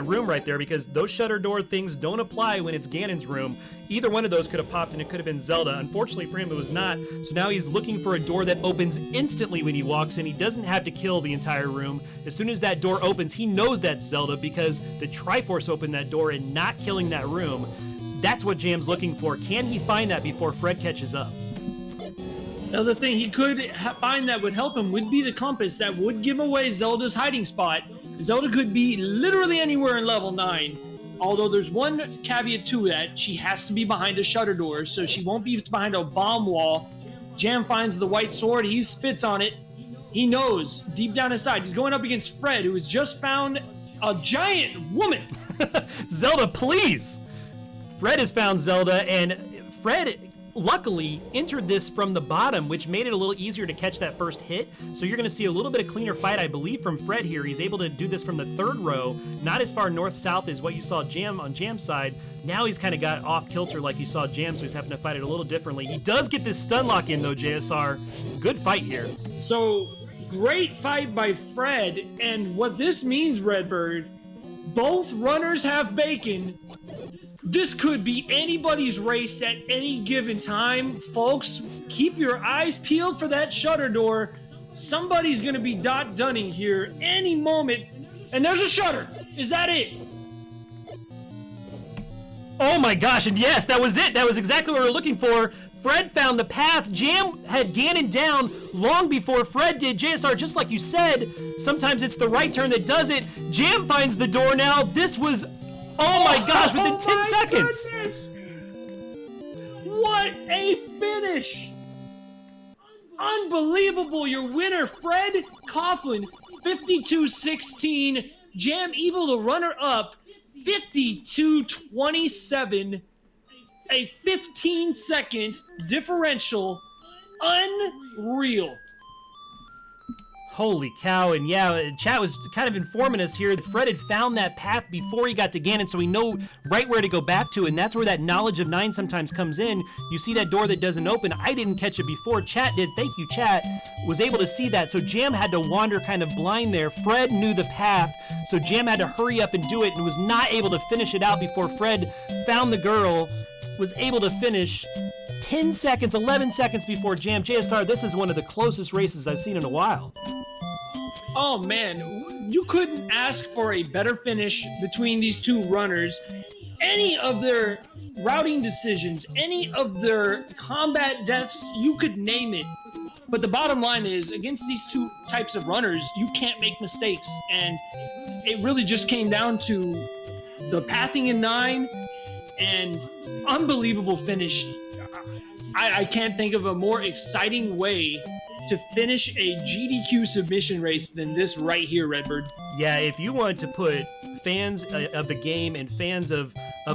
Speaker 2: room right there because those shutter door things don't apply when it's Ganon's room. Either one of those could have popped, and it could have been Zelda. Unfortunately for him, it was not. So now he's looking for a door that opens instantly when he walks in. He doesn't have to kill the entire room. As soon as that door opens, he knows that's Zelda because the Triforce opened that door and not killing that room. That's what Jam's looking for. Can he find that before Fred catches up?
Speaker 1: Another thing he could find that would help him would be the compass that would give away Zelda's hiding spot. Zelda could be literally anywhere in level 9. Although there's one caveat to that, she has to be behind a shutter door, so she won't be behind a bomb wall. Jam finds the white sword, he spits on it. He knows, deep down inside, he's going up against Fred, who has just found a giant woman.
Speaker 2: Zelda, please! Fred has found Zelda, and Fred luckily entered this from the bottom, which made it a little easier to catch that first hit. So you're going to see a little bit of cleaner fight, I believe, from Fred here. He's able to do this from the third row, not as far north-south as what you saw Jam on Jam's side. Now he's kind of got off kilter like you saw Jam, so he's having to fight it a little differently. He does get this stun lock in, though, JSR. Good fight here.
Speaker 1: So, great fight by Fred, and what this means, Redbird, both runners have Bacon. This could be anybody's race at any given time. Folks, keep your eyes peeled for that shutter door. Somebody's going to be dot dunning here any moment. And there's a shutter. Is that it?
Speaker 2: Oh my gosh, and yes, that was it. That was exactly what we were looking for. Fred found the path. Jam had Ganon down long before Fred did. JSR, just like you said, sometimes it's the right turn that does it. Jam finds the door now. This was... Oh my gosh, within 10 seconds!
Speaker 1: Goodness. What a finish! Unbelievable, your winner, Fred Coughlin, 52-16. Jam Evil, the runner-up, 52-27. A 15-second differential. Unreal.
Speaker 2: Holy cow, and yeah, chat was kind of informing us here that Fred had found that path before he got to Ganon, so we know right where to go back to, and that's where that knowledge of 9 sometimes comes in. You see that door that doesn't open. I didn't catch it before. Chat did. Thank you, chat. Was able to see that, so Jam had to wander kind of blind there. Fred knew the path, so Jam had to hurry up and do it, and was not able to finish it out before Fred found the girl, was able to finish 10 seconds, 11 seconds before Jam. JSR, this is one of the closest races I've seen in a while.
Speaker 1: Oh man, you couldn't ask for a better finish between these two runners. Any of their routing decisions, any of their combat deaths, you could name it. But the bottom line is, against these two types of runners, you can't make mistakes. And it really just came down to the pathing in 9 and unbelievable finish. I can't think of a more exciting way to finish a GDQ submission race than this right here, Redbird.
Speaker 2: Yeah, if you want to put fans of the game and fans of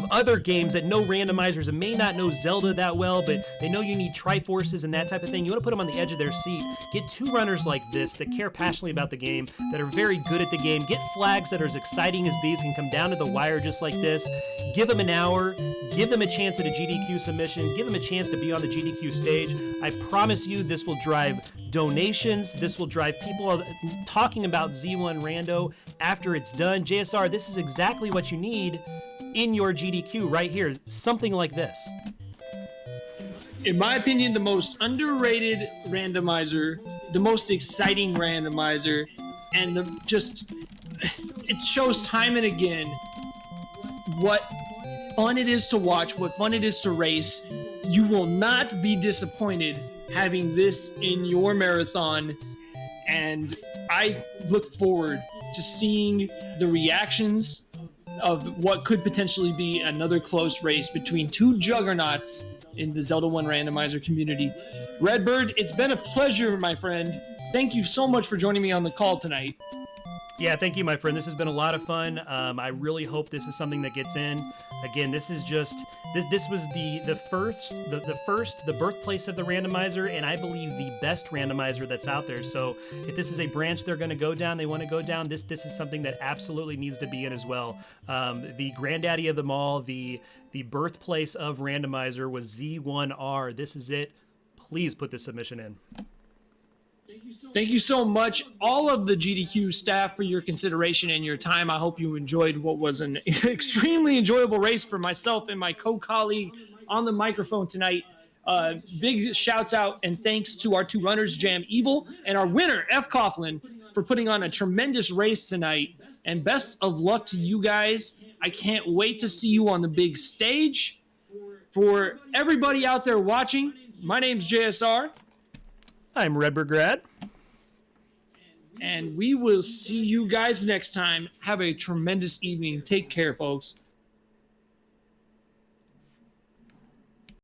Speaker 2: other games that know randomizers and may not know Zelda that well, but they know you need Triforces and that type of thing, you want to put them on the edge of their seat. Get two runners like this that care passionately about the game, that are very good at the game. Get flags that are as exciting as these, can come down to the wire just like this. Give them an hour. Give them a chance at a GDQ submission. Give them a chance to be on the GDQ stage. I promise you this will drive donations. This will drive people talking about Z1 Rando after it's done. JSR, this is exactly what you need in your GDQ right here. Something like this.
Speaker 1: In my opinion, the most underrated randomizer, the most exciting randomizer, and it shows time and again what fun it is to watch, what fun it is to race. You will not be disappointed having this in your marathon, and I look forward to seeing the reactions of what could potentially be another close race between two juggernauts in the Zelda 1 randomizer community. Redbird, it's been a pleasure, my friend. Thank you so much for joining me on the call tonight.
Speaker 2: Yeah, thank you, my friend. This has been a lot of fun. I really hope this is something that gets in. Again, this is just this was the birthplace of the randomizer, and I believe the best randomizer that's out there. So if this is a branch they're going to go down, they want to go down, this is something that absolutely needs to be in as well. The granddaddy of them all, the birthplace of randomizer was Z1R. This is it. Please put this submission in.
Speaker 1: Thank you so much, all of the GDQ staff, for your consideration and your time. I hope you enjoyed what was an extremely enjoyable race for myself and my co-colleague on the microphone tonight. Big shouts out and thanks to our two runners, Jam Evil, and our winner, F. Coughlin, for putting on a tremendous race tonight. And best of luck to you guys. I can't wait to see you on the big stage. For everybody out there watching, my name's JSR.
Speaker 2: I'm Redbird Grad.
Speaker 1: And we will see you guys next time. Have a tremendous evening. Take care, folks.